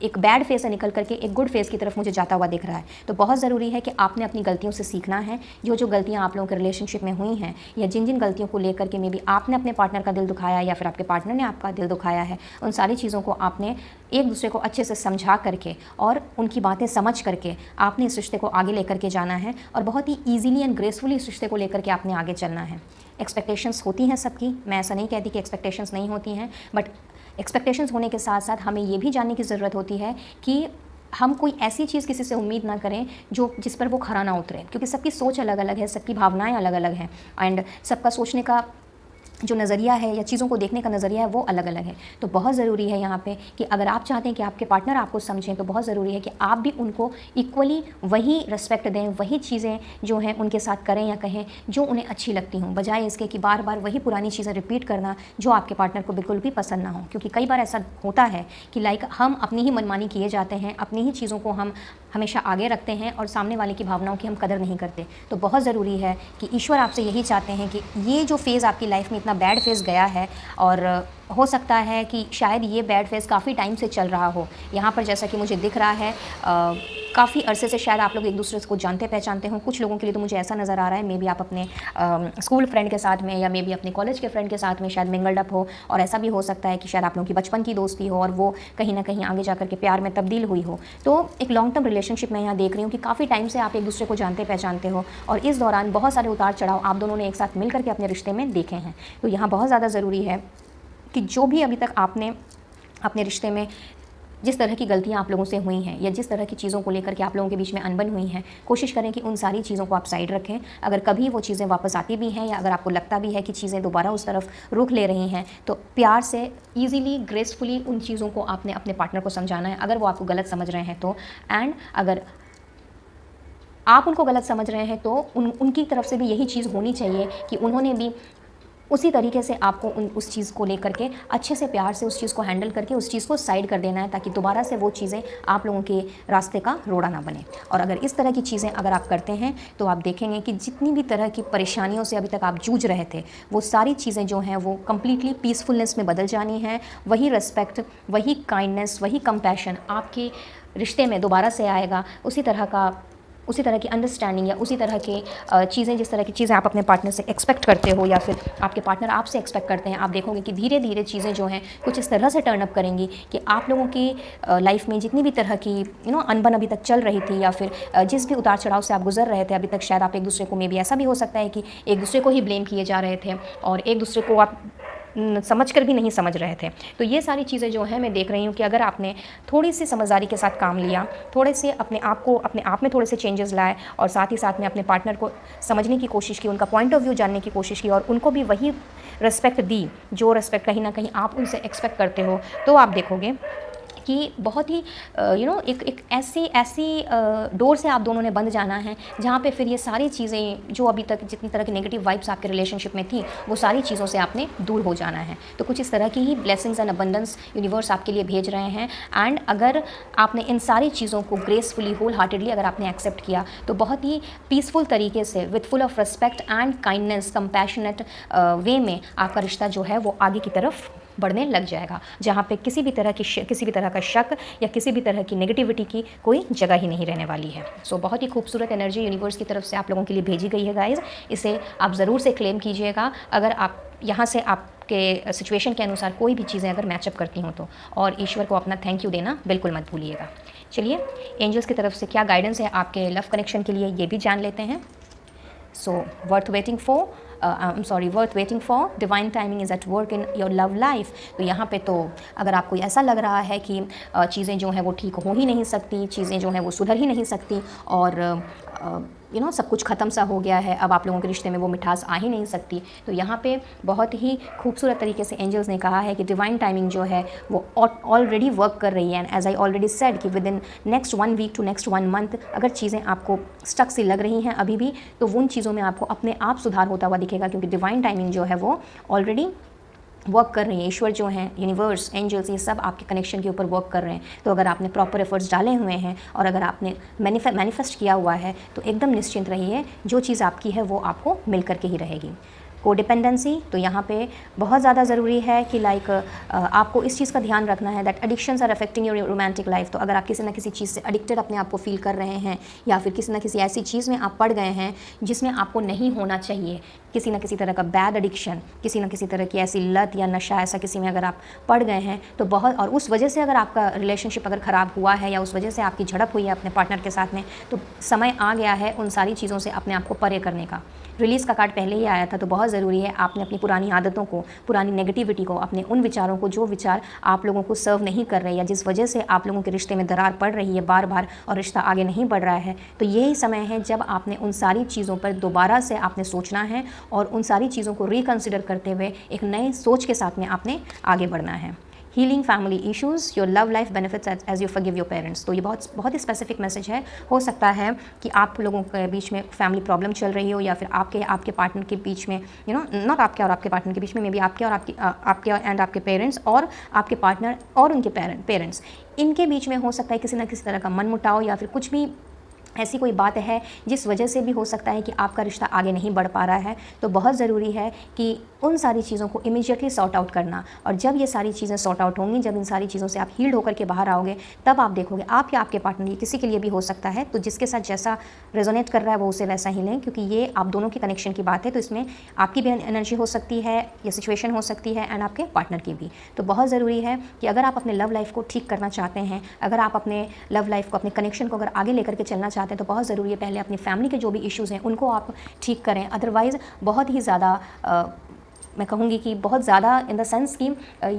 A: एक बैड फेज से निकल करके एक गुड फेज की तरफ मुझे जाता हुआ दिख रहा है। तो बहुत ज़रूरी है कि आपने अपनी गलतियों से सीखना है। जो गलतियां आप लोगों के रिलेशनशिप में हुई हैं, या जिन गलतियों को लेकर के मे बी आपने अपने पार्टनर का दिल दुखाया या फिर आपके पार्टनर ने आपका दिल दुखाया है, उन सारी चीज़ों को आपने एक दूसरे को अच्छे से समझा करके और उनकी बातें समझ करके आपने इस रिश्ते को आगे लेकर के जाना है, और बहुत ही ईजीली एंड ग्रेसफुली इस रिश्ते को लेकर के आपने आगे चलना है। एक्सपेक्टेशंस होती हैं सबकी, मैं ऐसा नहीं कहती कि एक्सपेक्टेशंस नहीं होती हैं, बट एक्सपेक्टेशंस होने के साथ साथ हमें ये भी जानने की ज़रूरत होती है कि हम कोई ऐसी चीज़ किसी से उम्मीद ना करें जिस पर वो खरा ना उतरे, क्योंकि सबकी सोच अलग अलग है, सबकी भावनाएं अलग अलग हैं, एंड सबका सोचने का जो नज़रिया है या चीज़ों को देखने का नज़रिया है वो अलग अलग है। तो बहुत ज़रूरी है यहाँ पे कि अगर आप चाहते हैं कि आपके पार्टनर आपको समझें, तो बहुत ज़रूरी है कि आप भी उनको इक्वली वही रिस्पेक्ट दें, वही चीज़ें जो हैं उनके साथ करें या कहें जो उन्हें अच्छी लगती हों, बजाय इसके कि बार बार वही पुरानी चीज़ें रिपीट करना जो आपके पार्टनर को बिल्कुल भी पसंद ना हो। क्योंकि कई बार ऐसा होता है कि लाइक हम अपनी ही मनमानी किए जाते हैं, अपनी ही चीज़ों को हम हमेशा आगे रखते हैं और सामने वाले की भावनाओं की हम कदर नहीं करते। तो बहुत ज़रूरी है कि ईश्वर आपसे यही चाहते हैं कि ये जो फेज़ आपकी लाइफ में इतना बैड फेज़ गया है, और हो सकता है कि शायद ये बैड फेज़ काफ़ी टाइम से चल रहा हो। यहाँ पर जैसा कि मुझे दिख रहा है काफ़ी अरसे से शायद आप लोग एक दूसरे को जानते पहचानते हो। कुछ लोगों के लिए तो मुझे ऐसा नज़र आ रहा है मे बी आप अपने स्कूल फ्रेंड के साथ में या मे बी अपने कॉलेज के फ्रेंड के साथ में शायद मिंगल्ड अप हो, और ऐसा भी हो सकता है कि शायद आप लोगों की बचपन की दोस्ती हो और वो कहीं ना कहीं आगे जाकर के प्यार में तब्दील हुई हो। तो एक लॉन्ग टर्म रिलेशनशिप मैं यहाँ देख रही हूँ कि काफ़ी टाइम से आप एक दूसरे को जानते पहचानते हो, और इस दौरान बहुत सारे उतार चढ़ाव आप दोनों ने एक साथ मिल करके अपने रिश्ते में देखे हैं। तो यहाँ बहुत ज़्यादा ज़रूरी है कि जो भी अभी तक आपने अपने रिश्ते में जिस तरह की गलतियाँ आप लोगों से हुई हैं या जिस तरह की चीज़ों को लेकर के आप लोगों के बीच में अनबन हुई हैं, कोशिश करें कि उन सारी चीज़ों को आप साइड रखें। अगर कभी वो चीज़ें वापस आती भी हैं या अगर आपको लगता भी है कि चीज़ें दोबारा उस तरफ रुख ले रही हैं, तो प्यार से ईज़िली ग्रेसफुली उन चीज़ों को आपने अपने पार्टनर को समझाना है, अगर वो आपको गलत समझ रहे हैं तो। एंड अगर आप उनको गलत समझ रहे हैं तो उनकी तरफ से भी यही चीज़ होनी चाहिए कि उन्होंने भी उसी तरीके से आपको उस चीज़ को लेकर के अच्छे से प्यार से उस चीज़ को हैंडल करके उस चीज़ को साइड कर देना है, ताकि दोबारा से वो चीज़ें आप लोगों के रास्ते का रोड़ा ना बने। और अगर इस तरह की चीज़ें अगर आप करते हैं तो आप देखेंगे कि जितनी भी तरह की परेशानियों से अभी तक आप जूझ रहे थे, वो सारी चीज़ें जो हैं वो कम्प्लीटली पीसफुलनेस में बदल जानी हैं। वही रिस्पेक्ट, वही काइंडनेस, वही कंपैशन आपके रिश्ते में दोबारा से आएगा। उसी तरह की अंडरस्टैंडिंग या उसी तरह के चीज़ें, जिस तरह की चीज़ें आप अपने पार्टनर से एक्सपेक्ट करते हो या फिर आपके पार्टनर आपसे एक्सपेक्ट करते हैं, आप देखोगे कि धीरे धीरे चीज़ें जो हैं कुछ इस तरह से टर्न अप करेंगी कि आप लोगों की लाइफ में जितनी भी तरह की अनबन अभी तक चल रही थी या फिर जिस भी उतार चढ़ाव से आप गुजर रहे थे अभी तक, शायद आप एक दूसरे को, मे भी ऐसा भी हो सकता है कि एक दूसरे को ही ब्लेम किए जा रहे थे और एक दूसरे को आप समझ कर भी नहीं समझ रहे थे। तो ये सारी चीज़ें जो हैं मैं देख रही हूँ कि अगर आपने थोड़ी सी समझदारी के साथ काम लिया, थोड़े से अपने आप में थोड़े से चेंजेस लाए और साथ ही साथ में अपने पार्टनर को समझने की कोशिश की, उनका पॉइंट ऑफ व्यू जानने की कोशिश की और उनको भी वही रिस्पेक्ट दी जो रिस्पेक्ट कहीं ना कहीं आप उनसे एक्सपेक्ट करते हो, तो आप देखोगे कि बहुत ही एक ऐसी डोर से आप दोनों ने बंद जाना है जहाँ पे फिर ये सारी चीज़ें जो अभी तक जितनी तरह की नेगेटिव वाइब्स आपके रिलेशनशिप में थी, वो सारी चीज़ों से आपने दूर हो जाना है। तो कुछ इस तरह की ही ब्लेसिंग्स एंड अबंडेंस यूनिवर्स आपके लिए भेज रहे हैं। एंड अगर आपने इन सारी चीज़ों को ग्रेसफुली, होल हार्टेडली अगर आपने एक्सेप्ट किया, तो बहुत ही पीसफुल तरीके से, with full of respect and kindness, compassionate way में आपका रिश्ता जो है वो आगे की तरफ बढ़ने लग जाएगा, जहाँ पे किसी भी तरह का शक या किसी भी तरह की नेगेटिविटी की कोई जगह ही नहीं रहने वाली है। सो बहुत ही खूबसूरत एनर्जी यूनिवर्स की तरफ से आप लोगों के लिए भेजी गई है गाइज़। इसे आप ज़रूर से क्लेम कीजिएगा अगर आप यहाँ से आपके सिचुएशन के अनुसार कोई भी चीज़ें अगर मैचअप करती हों तो। और ईश्वर को अपना थैंक यू देना बिल्कुल मत भूलिएगा। चलिए, एंजल्स की तरफ से क्या गाइडेंस है आपके लव कनेक्शन के लिए, ये भी जान लेते हैं। सो worth waiting for, divine timing is at work in your love life. तो यहाँ पे तो अगर आपको ऐसा लग रहा है कि चीज़ें जो हैं वो ठीक हो ही नहीं सकती, चीज़ें जो हैं वो सुधर ही नहीं सकती और सब कुछ ख़त्म सा हो गया है, अब आप लोगों के रिश्ते में वो मिठास आ ही नहीं सकती, तो यहाँ पे बहुत ही खूबसूरत तरीके से एंजल्स ने कहा है कि डिवाइन टाइमिंग जो है वो ऑलरेडी वर्क कर रही है। And as I already said कि within next 1 week to next 1 month अगर चीज़ें आपको स्टक सी लग रही हैं अभी भी, तो उन चीज़ों में आपको अपने आप सुधार होता हुआ दिखेगा, क्योंकि डिवाइन टाइमिंग जो है वो ऑलरेडी वर्क कर रही है। ईश्वर जो हैं, यूनिवर्स, एंजल्स, ये सब आपके कनेक्शन के ऊपर वर्क कर रहे हैं। तो अगर आपने प्रॉपर एफर्ट्स डाले हुए हैं और अगर आपने मैनिफेस्ट किया हुआ है, तो एकदम निश्चिंत रहिए, जो चीज़ आपकी है वो आपको मिल करके ही रहेगी। कोडिपेंडेंसी, तो यहाँ पे बहुत ज़्यादा ज़रूरी है कि आपको इस चीज़ का ध्यान रखना है that addictions are affecting your romantic life. तो अगर आप किसी ना किसी चीज़ से एडिक्टेड अपने आप को फील कर रहे हैं या फिर किसी ना किसी ऐसी चीज़ में आप पड़ गए हैं जिसमें आपको नहीं होना चाहिए, किसी ना किसी तरह का बैड एडिक्शन, किसी ना किसी तरह की ऐसी लत या नशा, ऐसा किसी में अगर आप पड़ गए हैं तो बहुत, और उस वजह से अगर आपका रिलेशनशिप अगर ख़राब हुआ है या उस वजह से आपकी झड़प हुई है अपने पार्टनर के साथ में, तो समय आ गया है उन सारी चीज़ों से अपने आप को परे करने का। रिलीज़ का कार्ड पहले ही आया था, तो बहुत ज़रूरी है आपने अपनी पुरानी आदतों को, पुरानी नेगेटिविटी को, अपने उन विचारों को, जो विचार आप लोगों को सर्व नहीं कर रहे या जिस वजह से आप लोगों के रिश्ते में दरार पड़ रही है बार बार और रिश्ता आगे नहीं बढ़ रहा है, तो यही समय है जब आपने उन सारी चीज़ों पर दोबारा से आपने सोचना है और उन सारी चीज़ों को रिकन्सिडर करते हुए एक नए सोच के साथ में आपने आगे बढ़ना है। Healing family issues, your love life benefits as you forgive your parents. तो ये बहुत ही स्पेसिफिक मैसेज है। हो सकता है कि आप लोगों के बीच में फैमिली प्रॉब्लम चल रही हो या फिर आपके पार्टनर के बीच में, नॉट आपके और आपके पार्टनर के बीच में, मे बी आपके और आपके एंड आपके पेरेंट्स और आपके पार्टनर और उनके पेरेंट्स, इनके बीच में हो सकता है किसी ना किसी तरह का मनमुटाव या फिर कुछ भी ऐसी कोई बात है जिस वजह से भी हो सकता है कि आपका रिश्ता आगे नहीं बढ़ पा रहा है। तो बहुत ज़रूरी है कि उन सारी चीज़ों को इमीडिएटली सॉर्ट आउट करना, और जब ये सारी चीज़ें सॉर्ट आउट होंगी, जब इन सारी चीज़ों से आप हील्ड होकर के बाहर आओगे, तब आप देखोगे आप या आपके पार्टनर, किसी के लिए भी हो सकता है, तो जिसके साथ जैसा रेजोनेट कर रहा है वो उसे वैसा ही लें, क्योंकि ये आप दोनों की कनेक्शन की बात है। तो इसमें आपकी भी एनर्जी हो सकती है या सिचुएशन हो सकती है एंड आपके पार्टनर की भी। तो बहुत ज़रूरी है कि अगर आप अपने लव लाइफ को ठीक करना चाहते हैं, अगर आप अपने लव लाइफ को, अपने कनेक्शन को अगर आगे लेकर के चलना चाहते हैं, तो बहुत ज़रूरी है पहले अपनी फैमिली के जो भी इश्यूज़ हैं उनको आप ठीक करें। अदरवाइज़ बहुत ही ज़्यादा मैं कहूँगी कि बहुत ज़्यादा इन द सेंस कि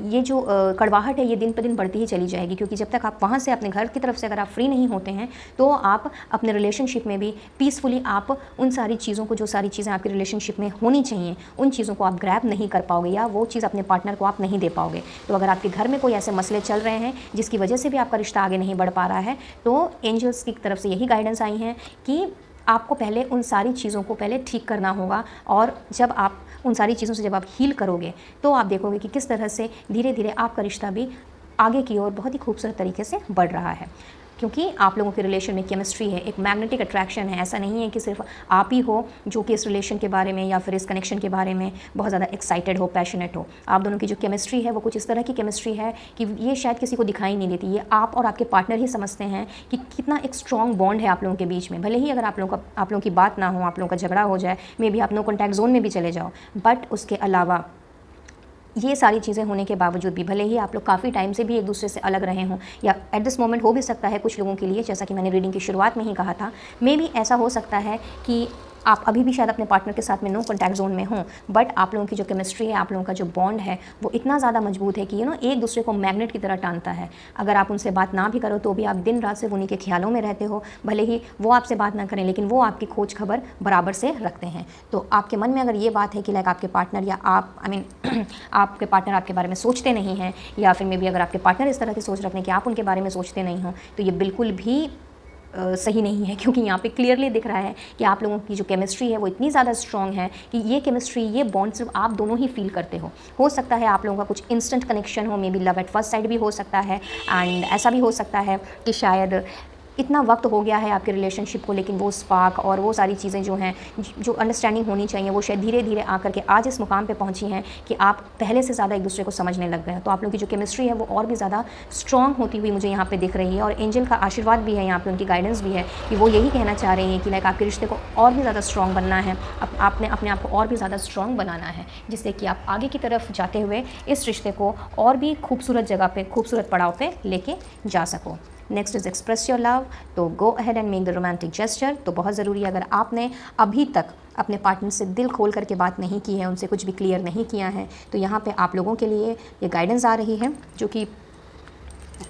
A: ये जो कड़वाहट है ये दिन पर दिन बढ़ती ही चली जाएगी, क्योंकि जब तक आप वहाँ से अपने घर की तरफ से अगर आप फ्री नहीं होते हैं तो आप अपने रिलेशनशिप में भी पीसफुली आप उन सारी चीज़ों को, जो सारी चीज़ें आपकी रिलेशनशिप में होनी चाहिए, उन चीज़ों को आप ग्रैब नहीं कर पाओगे या वो चीज़ अपने पार्टनर को आप नहीं दे पाओगे। तो अगर आपके घर में कोई ऐसे मसले चल रहे हैं जिसकी वजह से भी आपका रिश्ता आगे नहीं बढ़ पा रहा है, तो एंजल्स की तरफ से यही गाइडेंस आई हैं कि आपको पहले उन सारी चीज़ों को पहले ठीक करना होगा, और जब आप उन सारी चीज़ों से जब आप हील करोगे तो आप देखोगे कि किस तरह से धीरे धीरे आपका रिश्ता भी आगे की ओर बहुत ही खूबसूरत तरीके से बढ़ रहा है। क्योंकि आप लोगों के रिलेशन में केमिस्ट्री है, एक मैग्नेटिक अट्रैक्शन है। ऐसा नहीं है कि सिर्फ आप ही हो जो कि इस रिलेशन के बारे में या फिर इस कनेक्शन के बारे में बहुत ज़्यादा एक्साइटेड हो, पैशनेट हो। आप दोनों की जो केमिस्ट्री है वो कुछ इस तरह की केमिस्ट्री है कि ये शायद किसी को दिखाई नहीं देती। ये आप और आपके पार्टनर ही समझते हैं कि कितना एक स्ट्रॉन्ग बॉन्ड है आप लोगों के बीच में। भले ही अगर आप लोगों की बात ना हो, आप लोगों का झगड़ा हो जाए, मे बी आप नो कॉन्टैक्ट जोन में भी चले जाओ, बट उसके अलावा ये सारी चीज़ें होने के बावजूद भी, भले ही आप लोग काफ़ी टाइम से भी एक दूसरे से अलग रहे हों, या एट दिस मोमेंट हो भी सकता है कुछ लोगों के लिए, जैसा कि मैंने रीडिंग की शुरुआत में ही कहा था, मे बी ऐसा हो सकता है कि आप अभी भी शायद अपने पार्टनर के साथ में नो कॉन्टैक्ट जोन में हों, बट आप लोगों की जो केमिस्ट्री है, आप लोगों का जो बॉन्ड है वो इतना ज़्यादा मजबूत है कि एक दूसरे को मैग्नेट की तरह टानता है। अगर आप उनसे बात ना भी करो तो भी आप दिन रात से उन्हीं के ख्यालों में रहते हो। भले ही वो आपसे बात ना करें, लेकिन वो आपकी खोज खबर बराबर से रखते हैं। तो आपके मन में अगर ये बात है कि लाइक आपके पार्टनर या आप आपके पार्टनर आपके बारे में सोचते नहीं हैं, या फिर मे बी अगर आपके पार्टनर इस तरह की सोच रखते हैं कि आप उनके बारे में सोचते नहीं हो, तो ये बिल्कुल भी सही नहीं है। क्योंकि यहाँ पे क्लियरली दिख रहा है कि आप लोगों की जो केमिस्ट्री है वो इतनी ज़्यादा स्ट्रॉन्ग है कि ये केमिस्ट्री, ये बॉन्ड सिर्फ आप दोनों ही फील करते हो सकता है आप लोगों का कुछ इंस्टेंट कनेक्शन हो, may be love at first sight भी हो सकता है, एंड ऐसा भी हो सकता है कि शायद इतना वक्त हो गया है आपके रिलेशनशिप को, लेकिन वो स्पार्क और वो सारी चीज़ें जो हैं, जो अंडरस्टैंडिंग होनी चाहिए, वो शायद धीरे धीरे आकर के आज इस मुकाम पे पहुंची हैं कि आप पहले से ज़्यादा एक दूसरे को समझने लग गए हैं। तो आप लोगों की जो केमिस्ट्री है वो और भी ज़्यादा स्ट्रॉन्ग होती हुई मुझे यहाँ पे दिख रही है, और एंजल का आशीर्वाद भी है यहाँ पे, उनकी गाइडेंस भी है कि वो यही कहना चाह रही हैं कि लाइक आपके रिश्ते को और भी ज़्यादा स्ट्रॉन्ग बनना है, आपने अपने आप को और भी ज़्यादा स्ट्रॉन्ग बनाना है, जिससे कि आप आगे की तरफ जाते हुए इस रिश्ते को और भी खूबसूरत जगह पे, खूबसूरत पड़ाव पे लेके जा सको। Next is express your love, तो go ahead and make the romantic gesture. तो बहुत ज़रूरी है, अगर आपने अभी तक अपने पार्टनर से दिल खोल करके बात नहीं की है, उनसे कुछ भी क्लियर नहीं किया है, तो यहाँ पे आप लोगों के लिए ये गाइडेंस आ रही है, जो कि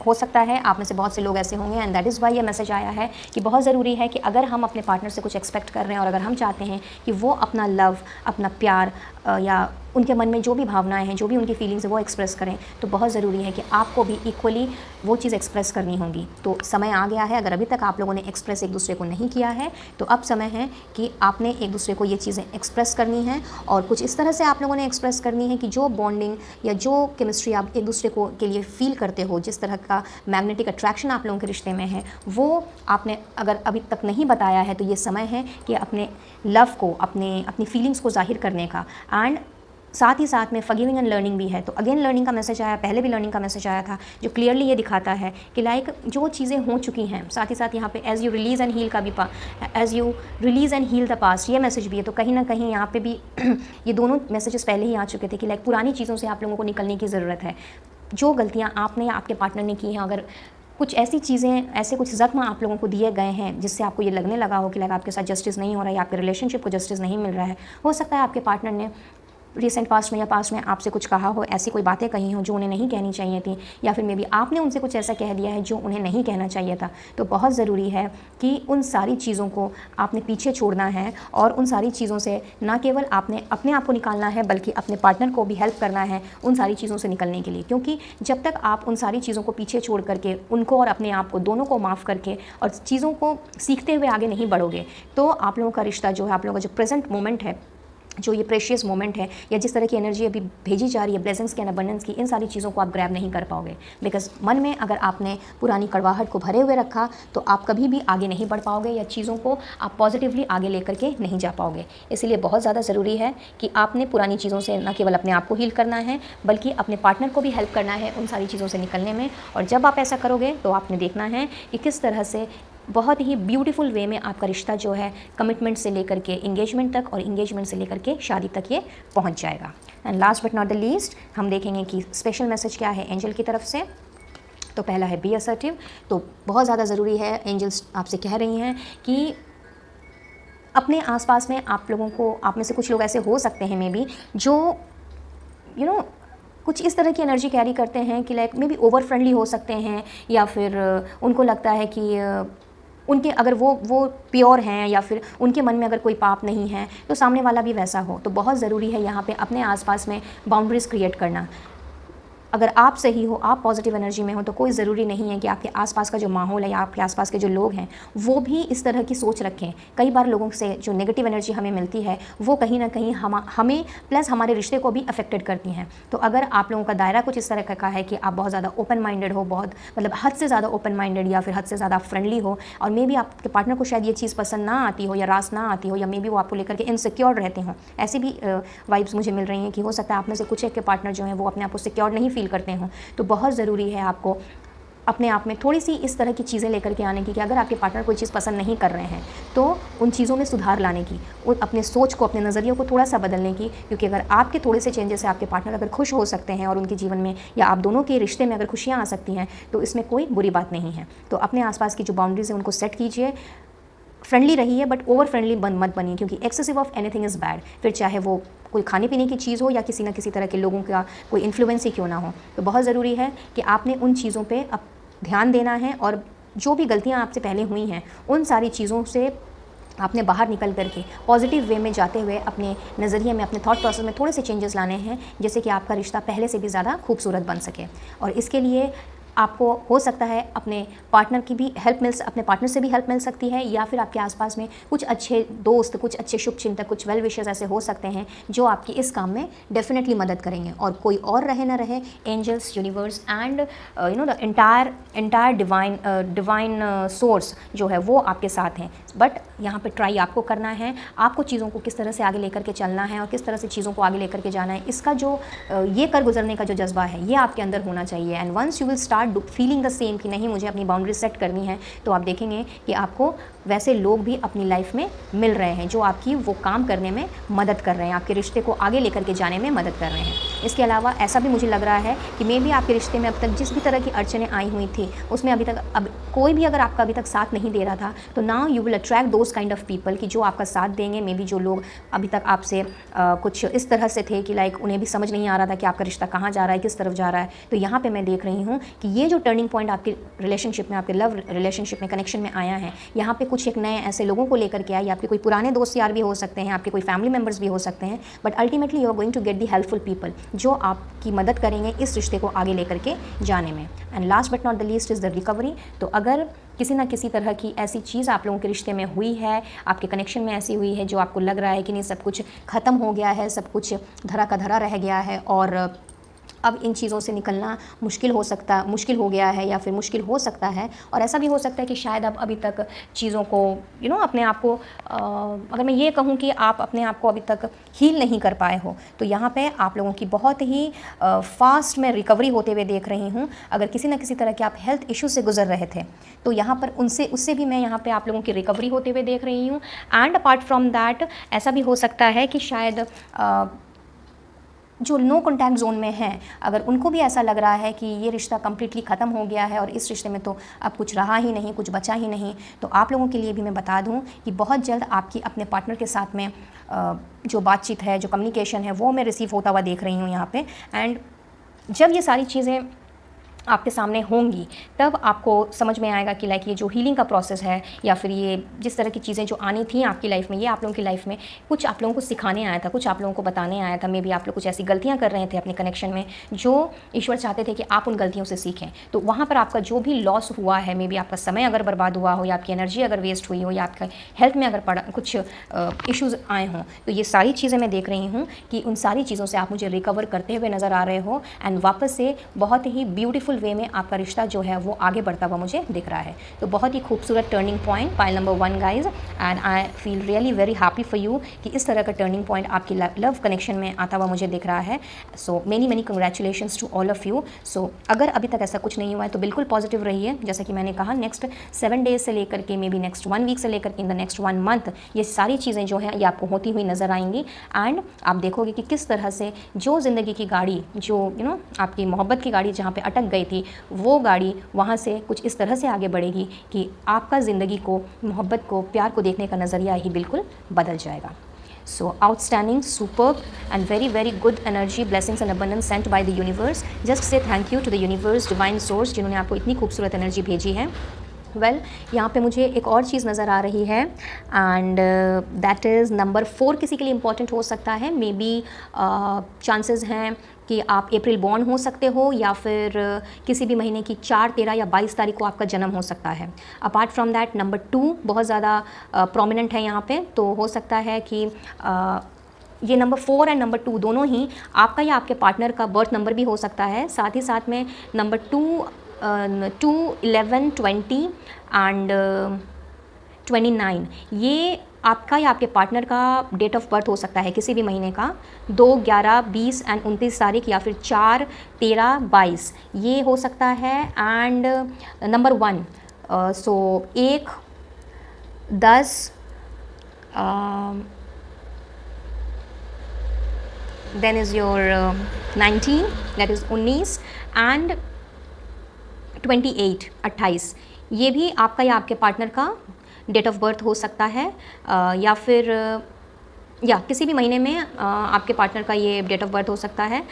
A: हो सकता है आप में से बहुत से लोग ऐसे होंगे, एंड दैट इज़ वाई ये मैसेज आया है कि बहुत ज़रूरी है कि अगर हम अपने पार्टनर से कुछ एक्सपेक्ट कर रहे हैं और अगर हम चाहते हैं कि वो अपना लव, अपना प्यार या उनके मन में जो भी भावनाएं हैं, जो भी उनकी फीलिंग्स है वो एक्सप्रेस करें, तो बहुत ज़रूरी है कि आपको भी इक्वली वो चीज़ एक्सप्रेस करनी होगी। तो समय आ गया है, अगर अभी तक आप लोगों ने एक्सप्रेस एक दूसरे को नहीं किया है तो अब समय है कि आपने एक दूसरे को ये चीज़ें एक्सप्रेस करनी है, और कुछ इस तरह से आप लोगों ने एक्सप्रेस करनी है कि जो बॉन्डिंग या जो केमिस्ट्री आप एक दूसरे को के लिए फील करते हो, जिस तरह का मैग्नेटिक अट्रैक्शन आप लोगों के रिश्ते में है, वो आपने अगर अभी तक नहीं बताया है तो ये समय है कि अपने लव को, अपनी फीलिंग्स को जाहिर करने का। एंड साथ ही साथ में फॉरगिविंग एंड लर्निंग भी है। तो अगेन लर्निंग का मैसेज आया, पहले भी लर्निंग का मैसेज आया था, जो क्लियरली ये दिखाता है कि लाइक जो चीज़ें हो चुकी हैं, साथ ही साथ यहाँ पे as you release and heal का भी as you release and heal the past, ये मैसेज भी है। तो कहीं ना कहीं यहाँ पे भी ये दोनों मैसेजेस पहले ही आ चुके थे कि लाइक पुरानी चीज़ों से आप लोगों को निकलने की ज़रूरत है। जो गलतियाँ आपने या आपके पार्टनर ने की हैं, अगर कुछ ऐसी चीज़ें, ऐसे कुछ ज़ख्म आप लोगों को दिए गए हैं जिससे आपको ये लगने लगा हो कि लाइक आपके साथ जस्टिस नहीं हो रहा है या आपके रिलेशनशिप को जस्टिस नहीं मिल रहा है, हो सकता है आपके पार्टनर ने रिसेंट पास्ट में या पास्ट में आपसे कुछ कहा हो, ऐसी कोई बातें कही हो जो उन्हें नहीं कहनी चाहिए थी, या फिर मे बी आपने उनसे कुछ ऐसा कह दिया है जो उन्हें नहीं कहना चाहिए था। तो बहुत ज़रूरी है कि उन सारी चीज़ों को आपने पीछे छोड़ना है, और उन सारी चीज़ों से ना केवल आपने अपने आप को निकालना है बल्कि अपने पार्टनर को भी हेल्प करना है उन सारी चीज़ों से निकलने के लिए। क्योंकि जब तक आप उन सारी चीज़ों को पीछे छोड़ करके, उनको और अपने आप को दोनों को माफ़ करके और चीज़ों को सीखते हुए आगे नहीं बढ़ोगे, तो आप लोगों का रिश्ता जो है, आप लोगों का जो प्रेजेंट मोमेंट है, जो ये प्रेशियस मोमेंट है, या जिस तरह की एनर्जी अभी भेजी जा रही है ब्लेसिंग्स की एंड अबंडेंस की, इन सारी चीज़ों को आप ग्रैब नहीं कर पाओगे। बिकॉज मन में अगर आपने पुरानी कड़वाहट को भरे हुए रखा तो आप कभी भी आगे नहीं बढ़ पाओगे, या चीज़ों को आप पॉजिटिवली आगे लेकर के नहीं जा पाओगे। इसलिए बहुत ज़्यादा ज़रूरी है कि आपने पुरानी चीज़ों से न केवल अपने आप को हील करना है बल्कि अपने पार्टनर को भी हेल्प करना है उन सारी चीज़ों से निकलने में। और जब आप ऐसा करोगे तो आपने देखना है कि किस तरह से बहुत ही ब्यूटीफुल वे में आपका रिश्ता जो है कमिटमेंट से लेकर के इंगेजमेंट तक, और इंगेजमेंट से लेकर के शादी तक ये पहुंच जाएगा। And last but not the least, हम देखेंगे कि स्पेशल मैसेज क्या है एंजल की तरफ से। तो पहला है बी असर्टिव। तो बहुत ज़्यादा ज़रूरी है, एंजल्स आपसे कह रही हैं कि अपने आसपास में आप लोगों को, आप में से कुछ लोग ऐसे हो सकते हैं मे बी जो कुछ इस तरह की एनर्जी कैरी करते हैं कि like may be over friendly हो सकते हैं, या फिर उनको लगता है कि उनके अगर वो प्योर हैं या फिर उनके मन में अगर कोई पाप नहीं है तो सामने वाला भी वैसा हो। तो बहुत ज़रूरी है यहाँ पे अपने आसपास में बाउंड्रीज़ क्रिएट करना। अगर आप सही हो, आप पॉजिटिव एनर्जी में हो, तो कोई ज़रूरी नहीं है कि आपके आसपास का जो माहौल है या आपके आसपास के जो लोग हैं वो भी इस तरह की सोच रखें। कई बार लोगों से जो नेगेटिव एनर्जी हमें मिलती है वो कहीं ना कहीं हमें प्लस हमारे रिश्ते को भी अफेक्टेड करती हैं। तो अगर आप लोगों का दायरा कुछ इस तरह का है कि आप बहुत ज़्यादा ओपन माइंडेड हो, बहुत मतलब हद से ज़्यादा ओपन माइंडेड या फिर हद से ज़्यादा फ्रेंडली हो, और मे बी आपके पार्टनर को शायद ये चीज़ पसंद ना आती हो या रास ना आती हो, या मे बी वो आपको लेकर के इनसिक्योर रहते हों, ऐसी भी वाइब्स मुझे मिल रही हैं कि हो सकता है आप में से कुछ एक के पार्टनर जो हैं वो अपने आप को सिक्योर नहीं फील करते हों। तो बहुत ज़रूरी है आपको अपने आप में थोड़ी सी इस तरह की चीज़ें लेकर के आने की कि अगर आपके पार्टनर कोई चीज़ पसंद नहीं कर रहे हैं तो उन चीज़ों में सुधार लाने की, अपने सोच को, अपने नज़रियों को थोड़ा सा बदलने की। क्योंकि अगर आपके थोड़े से चेंजेस से आपके पार्टनर अगर खुश हो सकते हैं और उनके जीवन में या आप दोनों के रिश्ते में अगर खुशियाँ आ सकती हैं तो इसमें कोई बुरी बात नहीं है। तो अपने आसपास की जो बाउंड्रीज़ हैं उनको सेट कीजिए, फ्रेंडली रहिए बट ओवर फ्रेंडली मत बनिए, क्योंकि excessive of anything is bad. फिर चाहे वो कोई खाने पीने की चीज़ हो या किसी न किसी तरह के लोगों का कोई इन्फ्लुएंस ही क्यों ना हो। तो बहुत ज़रूरी है कि आपने उन चीज़ों पे अब ध्यान देना है, और जो भी गलतियाँ आपसे पहले हुई हैं उन सारी चीज़ों से आपने बाहर निकल करके पॉजिटिव वे में जाते हुए अपने नज़रिए में, अपने थॉट प्रोसेस में थोड़े से चेंजेस लाने हैं, जैसे कि आपका रिश्ता पहले से भी ज़्यादा खूबसूरत बन सके। और इसके लिए आपको हो सकता है अपने पार्टनर की भी हेल्प अपने पार्टनर से भी हेल्प मिल सकती है, या फिर आपके आसपास में कुछ अच्छे दोस्त, कुछ अच्छे शुभचिंतक, कुछ वेल विशर्स ऐसे हो सकते हैं जो आपकी इस काम में डेफिनेटली मदद करेंगे। और कोई और रहे ना रहे, angels, universe and the entire divine source जो है वो आपके साथ हैं। बट यहाँ पे ट्राई आपको करना है, आपको चीज़ों को किस तरह से आगे लेकर के चलना है और किस तरह से चीज़ों को आगे लेकर के जाना है, इसका जो ये कर गुजरने का जो जज्बा है ये आपके अंदर होना चाहिए। And once you will start feeling the same कि नहीं मुझे अपनी बाउंड्री सेट करनी है, तो आप देखेंगे कि आपको वैसे लोग भी अपनी लाइफ में मिल रहे हैं जो आपकी वो काम करने में मदद कर रहे हैं, आपके रिश्ते को आगे लेकर के जाने में मदद कर रहे हैं। इसके अलावा ऐसा भी मुझे लग रहा है कि मे भी आपके रिश्ते में अब तक जिस भी तरह की अड़चनें आई हुई थी उसमें अभी तक अब कोई भी अगर आपका अभी तक साथ नहीं दे रहा था, तो now you will attract those kind of people कि जो आपका साथ देंगे। मे बी जो लोग अभी तक आपसे कुछ इस तरह से थे कि लाइक उन्हें भी समझ नहीं आ रहा था कि आपका रिश्ता कहाँ जा रहा है, किस तरफ जा रहा है, तो यहाँ पर मैं देख रही हूँ कि ये जो टर्निंग पॉइंट आपके रिलेशनशिप में, आपके लव रिलेशनशिप में, कनेक्शन में आया है, यहाँ पे कुछ एक नए ऐसे लोगों को लेकर के आए। आपके कोई पुराने दोस्त यार भी हो सकते हैं, आपके कोई फैमिली मेम्बर्स भी हो सकते हैं, but ultimately you are going to get the helpful people जो आपकी मदद करेंगे इस रिश्ते को आगे लेकर के जाने में। And last but not the least is the recovery. तो अगर किसी ना किसी तरह की ऐसी चीज़ आप लोगों के रिश्ते में हुई है, आपके कनेक्शन में ऐसी हुई है जो आपको लग रहा है कि नहीं सब कुछ ख़त्म हो गया है, सब कुछ धरा का धरा रह गया है और अब इन चीज़ों से निकलना मुश्किल हो गया है या फिर मुश्किल हो सकता है, और ऐसा भी हो सकता है कि शायद आप अभी तक चीज़ों को अपने आप को अगर मैं ये कहूँ कि आप अपने आप को अभी तक हील नहीं कर पाए हो, तो यहाँ पे आप लोगों की बहुत ही फास्ट में रिकवरी होते हुए देख रही हूँ। अगर किसी न किसी तरह के आप हेल्थ इश्यू से गुजर रहे थे तो यहाँ पर उससे भी मैं यहाँ पर आप लोगों की रिकवरी होते हुए देख रही हूँ। एंड अपार्ट फ्रॉम दैट ऐसा भी हो सकता है कि शायद जो नो कॉन्टैक्ट जोन में हैं, अगर उनको भी ऐसा लग रहा है कि ये रिश्ता कम्प्लीटली ख़त्म हो गया है और इस रिश्ते में तो अब कुछ रहा ही नहीं, कुछ बचा ही नहीं, तो आप लोगों के लिए भी मैं बता दूं कि बहुत जल्द आपकी अपने पार्टनर के साथ में जो बातचीत है, जो कम्युनिकेशन है, वो मैं रिसीव होता हुआ देख रही हूँ यहाँ पे। एंड जब ये सारी चीज़ें आपके सामने होंगी तब आपको समझ में आएगा कि लाइक ये जो हीलिंग का प्रोसेस है या फिर ये जिस तरह की चीज़ें जो आनी थी आपकी लाइफ में, ये आप लोगों की लाइफ में कुछ आप लोगों को सिखाने आया था, कुछ आप लोगों को बताने आया था। मे बी आप लोग कुछ ऐसी गलतियाँ कर रहे थे अपने कनेक्शन में जो ईश्वर चाहते थे कि आप उन गलतियों से सीखें। तो वहाँ पर आपका जो भी लॉस हुआ है, मे बी आपका समय अगर बर्बाद हुआ हो या आपकी एनर्जी अगर वेस्ट हुई हो या आपका हेल्थ में अगर कुछ इश्यूज़ आए हों, तो ये सारी चीज़ें मैं देख रही हूँ कि उन सारी चीज़ों से आप मुझे रिकवर करते हुए नज़र आ रहे हो एंड वापस से बहुत ही ब्यूटीफुल वे में आपका रिश्ता जो है वो आगे बढ़ता हुआ मुझे दिख रहा है। तो बहुत ही खूबसूरत turning point, pile number 1 guys, and I feel really very happy for you कि इस तरह का टर्निंग पॉइंट आपकी लव कनेक्शन में आता हुआ मुझे दिख रहा है। So many congratulations to all of you. So अगर अभी तक ऐसा कुछ नहीं हुआ है तो बिल्कुल पॉजिटिव रहिए। जैसा कि मैंने कहा नेक्स्ट 7 डेज से लेकर के मे बी नेक्स्ट 1 वीक से लेकर के इन द नेक्स्ट 1 मंथ ये सारी चीज़ें जो हैं ये आपको होती हुई नज़र आएंगी। एंड आप देखोगे कि किस तरह से जो ज़िंदगी की गाड़ी, जो आपकी मोहब्बत की गाड़ी जहाँ पे अटक गई थी, वो गाड़ी वहाँ से कुछ इस तरह से आगे बढ़ेगी कि आपका ज़िंदगी को, मोहब्बत को, प्यार को देखने का नज़रिया ही बिल्कुल बदल जाएगा। So outstanding, superb and very very good energy, blessings and abundance sent by the universe. Just say thank you to the universe, divine source, जिन्होंने आपको इतनी खूबसूरत एनर्जी भेजी है. वेल यहाँ पे मुझे एक और चीज़ नज़र आ रही है एंड दैट इज़ नंबर 4 किसी के लिए इम्पॉर्टेंट हो सकता है. मे बी चांसेस हैं कि आप अप्रैल बॉर्न हो सकते हो या फिर किसी भी महीने की 4, 13 या 22 तारीख को आपका जन्म हो सकता है. अपार्ट फ्रॉम दैट नंबर 2 बहुत ज़्यादा प्रोमिनेंट है यहाँ पे. तो हो सकता है कि ये नंबर 4 एंड नंबर 2 दोनों ही आपका या आपके पार्टनर का बर्थ नंबर भी हो सकता है. साथ ही साथ में नंबर 2, 11, 20 एंड 29 ये आपका या आपके पार्टनर का डेट ऑफ बर्थ हो सकता है किसी भी महीने का. 2, 11, 20 एंड 29 तारीख या फिर 4, 13, 22 ये हो सकता है. And number 1 so 1, 10 then is your 19 that is 19 and 28 28 ये भी आपका या आपके पार्टनर का डेट ऑफ बर्थ हो सकता है. या फिर या किसी भी महीने में आपके पार्टनर का ये डेट ऑफ बर्थ हो सकता है.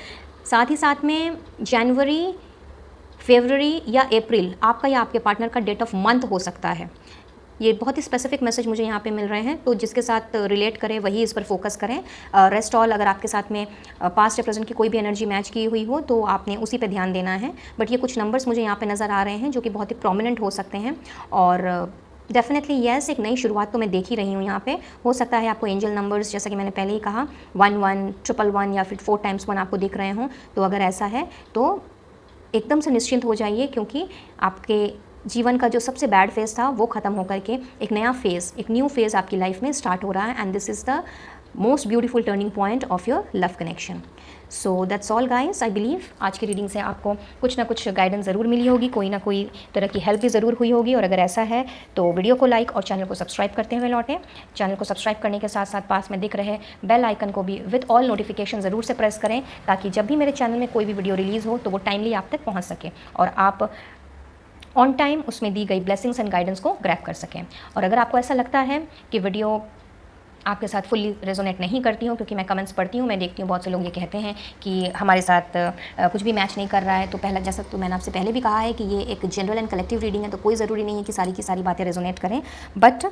A: साथ ही साथ में जनवरी, फरवरी या अप्रैल आपका या आपके पार्टनर का डेट ऑफ मंथ हो सकता है. ये बहुत ही स्पेसिफिक मैसेज मुझे यहाँ पे मिल रहे हैं. तो जिसके साथ रिलेट करें वही इस पर फोकस करें. रेस्ट ऑल अगर आपके साथ में पास्ट या प्रेजेंट की कोई भी एनर्जी मैच की हुई हो तो आपने उसी पे ध्यान देना है. बट ये कुछ नंबर्स मुझे यहाँ पे नज़र आ रहे हैं जो कि बहुत ही प्रोमिनेंट हो सकते हैं. और डेफिनेटली येस एक नई शुरुआत तो मैं देख ही रही हूँ यहाँ पे. हो सकता है आपको एंजल नंबर्स जैसा कि मैंने पहले ही कहा 1, 1, 1, या फिर 4 times 1 आपको दिख रहे हों. तो अगर ऐसा है तो एकदम से निश्चिंत हो जाइए क्योंकि आपके जीवन का जो सबसे बैड फेज़ था वो ख़त्म होकर के एक नया फेज़, एक न्यू फेज़ आपकी लाइफ में स्टार्ट हो रहा है. And this is the most beautiful turning point of your love connection. So that's all guys. I believe आज की रीडिंग से आपको कुछ ना कुछ गाइडेंस ज़रूर मिली होगी, कोई ना कोई तरह की हेल्प भी ज़रूर हुई होगी. और अगर ऐसा है तो वीडियो को लाइक और चैनल को सब्सक्राइब करते हुए लौटें. चैनल को सब्सक्राइब करने के साथ साथ पास में दिख रहे बेल आइकन को भी विद ऑल नोटिफिकेशन ज़रूर से प्रेस करें ताकि जब भी मेरे चैनल में कोई भी वीडियो रिलीज़ हो तो वो टाइमली आप तक पहुँच सके और आप ऑन टाइम उसमें दी गई ब्लेसिंग्स एंड गाइडेंस को ग्रैब कर सकें. और अगर आपको ऐसा लगता है कि वीडियो आपके साथ फुल्ली रेजोनेट नहीं करती हूँ, क्योंकि मैं कमेंट्स पढ़ती हूँ, मैं देखती हूँ बहुत से लोग ये कहते हैं कि हमारे साथ कुछ भी मैच नहीं कर रहा है. तो पहला जैसा तो मैंने आपसे पहले भी कहा है कि ये एक जनरल एंड कलेक्टिव रीडिंग है. तो कोई ज़रूरी नहीं है कि सारी की सारी बातें रेजोनेट करें. बट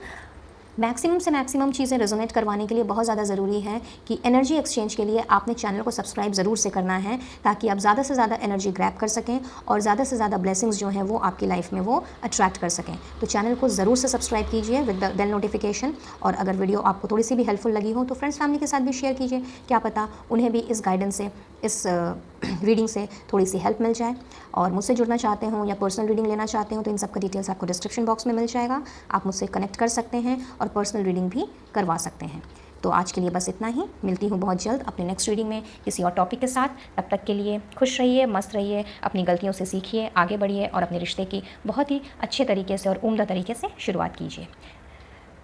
A: मैक्सिमम से मैक्सिमम चीज़ें रेजोनेट करवाने के लिए बहुत ज़्यादा ज़रूरी है कि एनर्जी एक्सचेंज के लिए आपने चैनल को सब्सक्राइब ज़रूर से करना है ताकि आप ज़्यादा से ज़्यादा एनर्जी ग्रैब कर सकें और ज़्यादा से ज़्यादा ब्लेसिंग्स जो हैं वो आपकी लाइफ में वो अट्रैक्ट कर सकें. तो चैनल को ज़रूर से सब्सक्राइब कीजिए विद द बेल नोटिफिकेशन. और अगर वीडियो आपको थोड़ी सी भी हेल्पफुल लगी हो तो फ्रेंड्स फैमिली के साथ भी शेयर कीजिए. क्या पता उन्हें भी इस गाइडेंस से, इस रीडिंग से थोड़ी सी हेल्प मिल जाए. और मुझसे जुड़ना चाहते हो या पर्सनल रीडिंग लेना चाहते हो तो इन सब का डिटेल्स आपको डिस्क्रिप्शन बॉक्स में मिल जाएगा. आप मुझसे कनेक्ट कर सकते हैं और पर्सनल रीडिंग भी करवा सकते हैं. तो आज के लिए बस इतना ही. मिलती हूँ बहुत जल्द अपने नेक्स्ट रीडिंग में किसी और टॉपिक के साथ. तब तक के लिए खुश रहिए, मस्त रहिए, अपनी गलतियों से सीखिए, आगे बढ़िए और अपने रिश्ते की बहुत ही अच्छे तरीके से और उम्दा तरीके से शुरुआत कीजिए.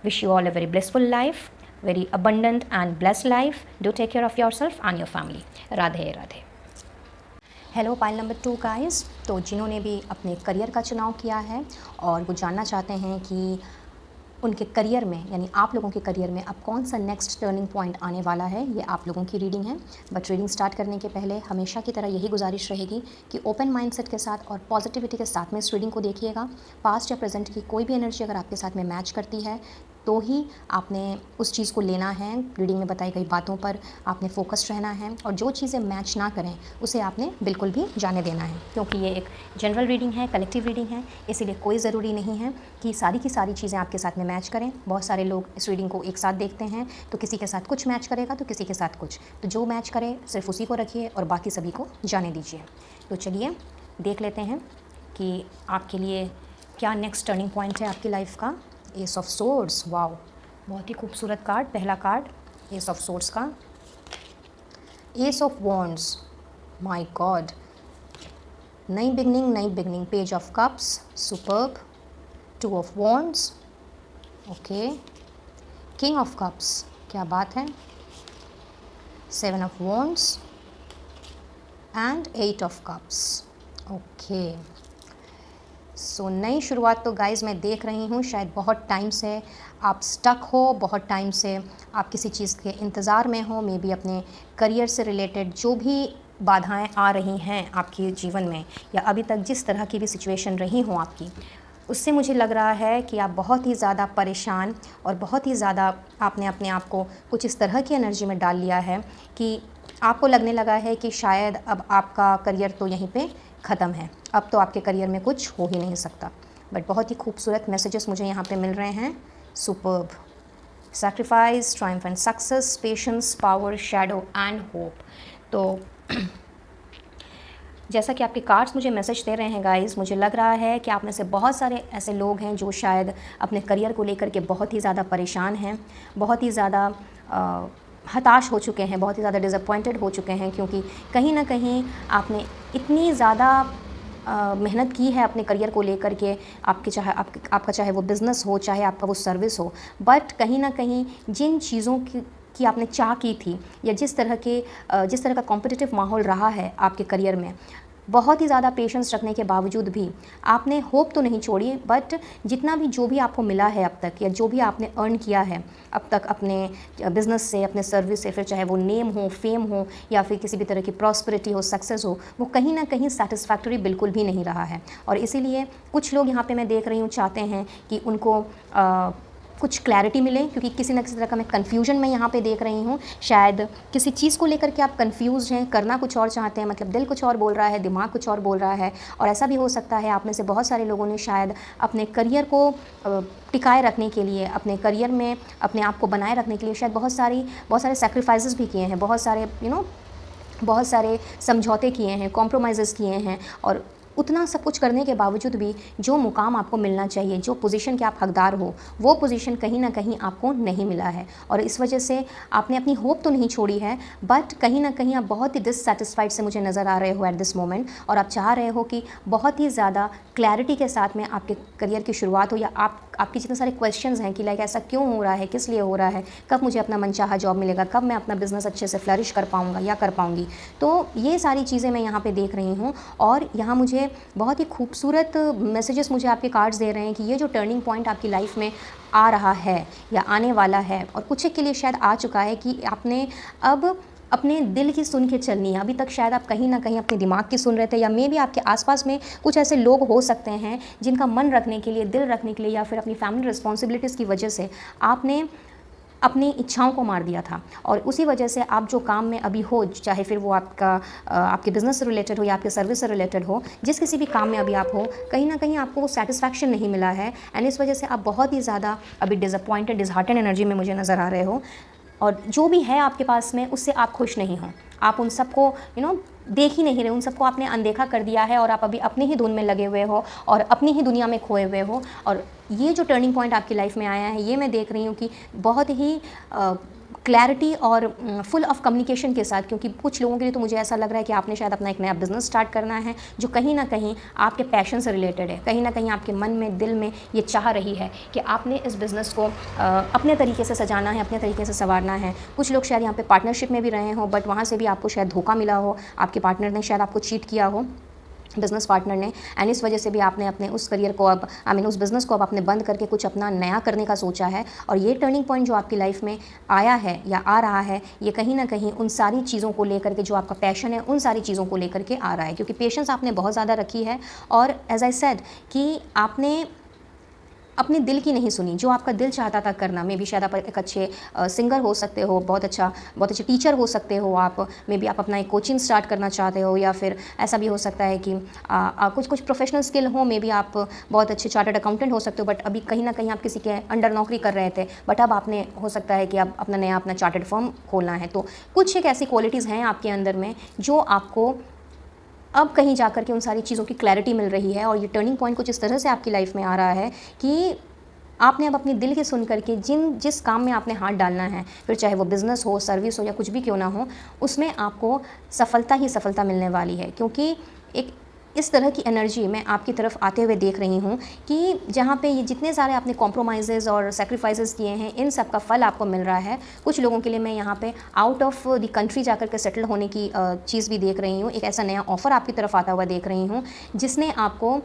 A: Wish you all a very blissful life, very abundant and blessed life. Do take care of yourself and your family. Radhe Radhe. Hello pile number 2 guys. तो जिन्होंने भी अपने करियर का चुनाव किया है और वो जानना चाहते हैं कि उनके करियर में, यानी आप लोगों के करियर में अब कौन सा नेक्स्ट टर्निंग पॉइंट आने वाला है, ये आप लोगों की रीडिंग है. बट रीडिंग स्टार्ट करने के पहले हमेशा की तरह यही गुजारिश रहेगी कि ओपन माइंडसेट के साथ और पॉजिटिविटी के साथ में इस रीडिंग को देखिएगा. पास्ट या प्रेजेंट की कोई भी एनर्जी अगर आपके साथ में मैच करती है तो ही आपने उस चीज़ को लेना है. रीडिंग में बताई गई बातों पर आपने फोकस्ड रहना है और जो चीज़ें मैच ना करें उसे आपने बिल्कुल भी जाने देना है. क्योंकि ये एक जनरल रीडिंग है, कलेक्टिव रीडिंग है, इसीलिए कोई ज़रूरी नहीं है कि सारी की सारी चीज़ें आपके साथ में मैच करें. बहुत सारे लोग इस रीडिंग को एक साथ देखते हैं तो किसी के साथ कुछ मैच करेगा तो किसी के साथ कुछ. तो जो मैच करे सिर्फ उसी को रखिए और बाकी सभी को जाने दीजिए. तो चलिए देख लेते हैं कि आपके लिए क्या नेक्स्ट टर्निंग पॉइंट है आपकी लाइफ का. एस ऑफ सोर्ड्स, वाओ, बहुत ही खूबसूरत कार्ड. पहला कार्ड एस ऑफ सोर्ड्स का. Ace of wands, my god, नई बिगनिंग. Page of cups, superb. 2 of wands, okay. King of cups, क्या बात है. 7 of wands and 8 of cups, okay. So नई शुरुआत तो गाइज़ मैं देख रही हूँ, शायद बहुत टाइम से आप स्टक हो, बहुत टाइम से आप किसी चीज़ के इंतज़ार में हो, मे बी अपने करियर से रिलेटेड जो भी बाधाएं आ रही हैं आपके जीवन में, या अभी तक जिस तरह की भी सिचुएशन रही हो आपकी, उससे मुझे लग रहा है कि आप बहुत ही ज़्यादा परेशान और बहुत ही ज़्यादा आपने अपने आप को कुछ इस तरह की एनर्जी में डाल लिया है कि आपको लगने लगा है कि शायद अब आपका करियर तो यहीं पे ख़त्म है, अब तो आपके करियर में कुछ हो ही नहीं सकता। बट बहुत ही खूबसूरत मैसेजेस मुझे यहाँ पे मिल रहे हैं। Superb, sacrifice, Triumph and success, patience, power, shadow and hope. तो जैसा कि आपके कार्ड्स मुझे मैसेज दे रहे हैं गाइस, मुझे लग रहा है कि आप में से बहुत सारे ऐसे लोग हैं जो शायद अपने करियर को लेकर के बहुत ही ज़्यादा परेशान हैं, बहुत ही ज़्यादा हताश हो चुके हैं, बहुत ही ज़्यादा डिसअपॉइंटेड हो चुके हैं, क्योंकि कहीं ना कहीं आपने इतनी ज़्यादा मेहनत की है अपने करियर को लेकर के, आपका चाहे वो बिज़नेस हो, चाहे आपका वो सर्विस हो, बट कहीं ना कहीं जिन चीज़ों की आपने चाह की थी, या जिस तरह का कॉम्पिटिटिव माहौल रहा है आपके करियर में, बहुत ही ज़्यादा पेशेंस रखने के बावजूद भी आपने होप तो नहीं छोड़ी, बट जितना भी जो भी आपको मिला है अब तक, या जो भी आपने अर्न किया है अब तक अपने बिज़नेस से, अपने सर्विस से, फिर चाहे वो नेम हो, फेम हो, या फिर किसी भी तरह की प्रॉस्पेरिटी हो, सक्सेस हो, वो कहीं ना कहीं सेटिस्फैक्टरी बिल्कुल भी नहीं रहा है। और इसीलिए कुछ लोग यहाँ पे मैं देख रही हूँ चाहते हैं कि उनको कुछ क्लैरिटी मिले, क्योंकि किसी न किसी तरह का मैं कन्फ्यूजन में यहाँ पे देख रही हूँ। शायद किसी चीज़ को लेकर के आप कन्फ्यूज़ हैं, करना कुछ और चाहते हैं, मतलब दिल कुछ और बोल रहा है, दिमाग कुछ और बोल रहा है। और ऐसा भी हो सकता है आप में से बहुत सारे लोगों ने शायद अपने करियर को टिकाए रखने के लिए, अपने करियर में अपने आप को बनाए रखने के लिए शायद बहुत सारे सेक्रीफाइसेस भी किए हैं, बहुत सारे समझौते किए हैं, कॉम्प्रोमाइज़ेस किए हैं। और उतना सब कुछ करने के बावजूद भी जो मुकाम आपको मिलना चाहिए, जो पोजीशन के आप हकदार हो, वो पोजीशन कहीं ना कहीं आपको नहीं मिला है। और इस वजह से आपने अपनी होप तो नहीं छोड़ी है, बट कहीं ना कहीं आप बहुत ही डिससेटिस्फाइड से मुझे नज़र आ रहे हो एट दिस मोमेंट। और आप चाह रहे हो कि बहुत ही ज़्यादा क्लैरिटी के साथ में आपके करियर की शुरुआत हो, या आपके जितने सारे क्वेश्चंस हैं कि लाइक ऐसा क्यों हो रहा है, किस लिए हो रहा है, कब मुझे अपना मनचाहा जॉब मिलेगा, कब मैं अपना बिज़नेस अच्छे से फ्लरिश कर पाऊँगा या कर पाऊँगी। तो ये सारी चीज़ें मैं यहाँ पे देख रही हूँ। और यहाँ मुझे बहुत ही खूबसूरत मैसेजेस मुझे आपके कार्ड्स दे रहे हैं कि ये जो टर्निंग पॉइंट आपकी लाइफ में आ रहा है या आने वाला है, और कुछ एक के लिए शायद आ चुका है, कि आपने अब अपने दिल की सुन के चलनी है। अभी तक शायद आप कहीं ना कहीं अपने दिमाग की सुन रहे थे, या मे भी आपके आसपास में कुछ ऐसे लोग हो सकते हैं जिनका मन रखने के लिए, दिल रखने के लिए, या फिर अपनी फैमिली रिस्पॉन्सिबिलिटीज़ की वजह से आपने अपनी इच्छाओं को मार दिया था। और उसी वजह से आप जो काम में अभी हो, चाहे फिर वो आपके बिज़नेस से रिलेटेड हो या आपके सर्विस से रिलेटेड हो, जिस किसी भी काम में अभी आप हो, कहीं ना कहीं आपको वो सेटिस्फैक्शन नहीं मिला है। एंड इस वजह से आप बहुत ही ज़्यादा अभी डिसअपॉइंटेड, डिसहार्टेंड एनर्जी में मुझे नज़र आ रहे हो। और जो भी है आपके पास में, उससे आप खुश नहीं हो। आप उन सबको देख ही नहीं रहे, उन सबको आपने अनदेखा कर दिया है, और आप अभी अपनी ही धुन में लगे हुए हो और अपनी ही दुनिया में खोए हुए हो। और ये जो टर्निंग पॉइंट आपकी लाइफ में आया है, ये मैं देख रही हूँ कि बहुत ही क्लैरिटी और फुल ऑफ कम्युनिकेशन के साथ, क्योंकि कुछ लोगों के लिए तो मुझे ऐसा लग रहा है कि आपने शायद अपना एक नया बिज़नेस स्टार्ट करना है, जो कहीं ना कहीं आपके पैशन से रिलेटेड है। कहीं ना कहीं आपके मन में, दिल में ये चाह रही है कि आपने इस बिज़नेस को अपने तरीके से सजाना है, अपने तरीके से संवारना है। कुछ लोग शायद यहाँ पे पार्टनरशिप में भी रहे हों, बट वहाँ से भी आपको शायद धोखा मिला हो, आपके पार्टनर ने शायद आपको चीट किया हो, बिज़नेस पार्टनर ने। एंड इस वजह से भी आपने अपने उस करियर को उस बिज़नेस को अब आपने बंद करके कुछ अपना नया करने का सोचा है। और ये टर्निंग पॉइंट जो आपकी लाइफ में आया है या आ रहा है, ये कहीं ना कहीं उन सारी चीज़ों को लेकर के, जो आपका पैशन है, उन सारी चीज़ों को लेकर के आ रहा है, क्योंकि पेशेंस आपने बहुत ज़्यादा रखी है। और एज आई सेड कि आपने अपने दिल की नहीं सुनी, जो आपका दिल चाहता था करना। मे बी शायद आप एक अच्छे सिंगर हो सकते हो, बहुत अच्छे टीचर हो सकते हो आप, मे बी आप अपना एक कोचिंग स्टार्ट करना चाहते हो, या फिर ऐसा भी हो सकता है कि कुछ प्रोफेशनल स्किल हो, मे बी आप बहुत अच्छे चार्टर्ड अकाउंटेंट हो सकते हो, बट अभी कहीं ना कहीं आप किसी के अंडर नौकरी कर रहे थे, बट अब आपने हो सकता है कि आप अपना चार्टर्ड फर्म खोलना है। तो कुछ एक ऐसी क्वालिटीज़ हैं आपके अंदर में जो आपको अब कहीं जाकर के उन सारी चीज़ों की क्लैरिटी मिल रही है। और ये टर्निंग पॉइंट कुछ इस तरह से आपकी लाइफ में आ रहा है कि आपने अब अपने दिल की सुन करके जिस काम में आपने हाथ डालना है, फिर चाहे वो बिज़नेस हो, सर्विस हो, या कुछ भी क्यों ना हो, उसमें आपको सफलता ही सफलता मिलने वाली है। क्योंकि एक इस तरह की एनर्जी मैं आपकी तरफ आते हुए देख रही हूँ कि जहाँ पे ये जितने सारे आपने कॉम्प्रोमाइज़ेज़ और सेक्रीफाइसेस किए हैं, इन सब का फल आपको मिल रहा है। कुछ लोगों के लिए मैं यहाँ पे आउट ऑफ द कंट्री जाकर के सेटल होने की चीज़ भी देख रही हूँ। एक ऐसा नया ऑफ़र आपकी तरफ आता हुआ देख रही हूँ, जिसने आपको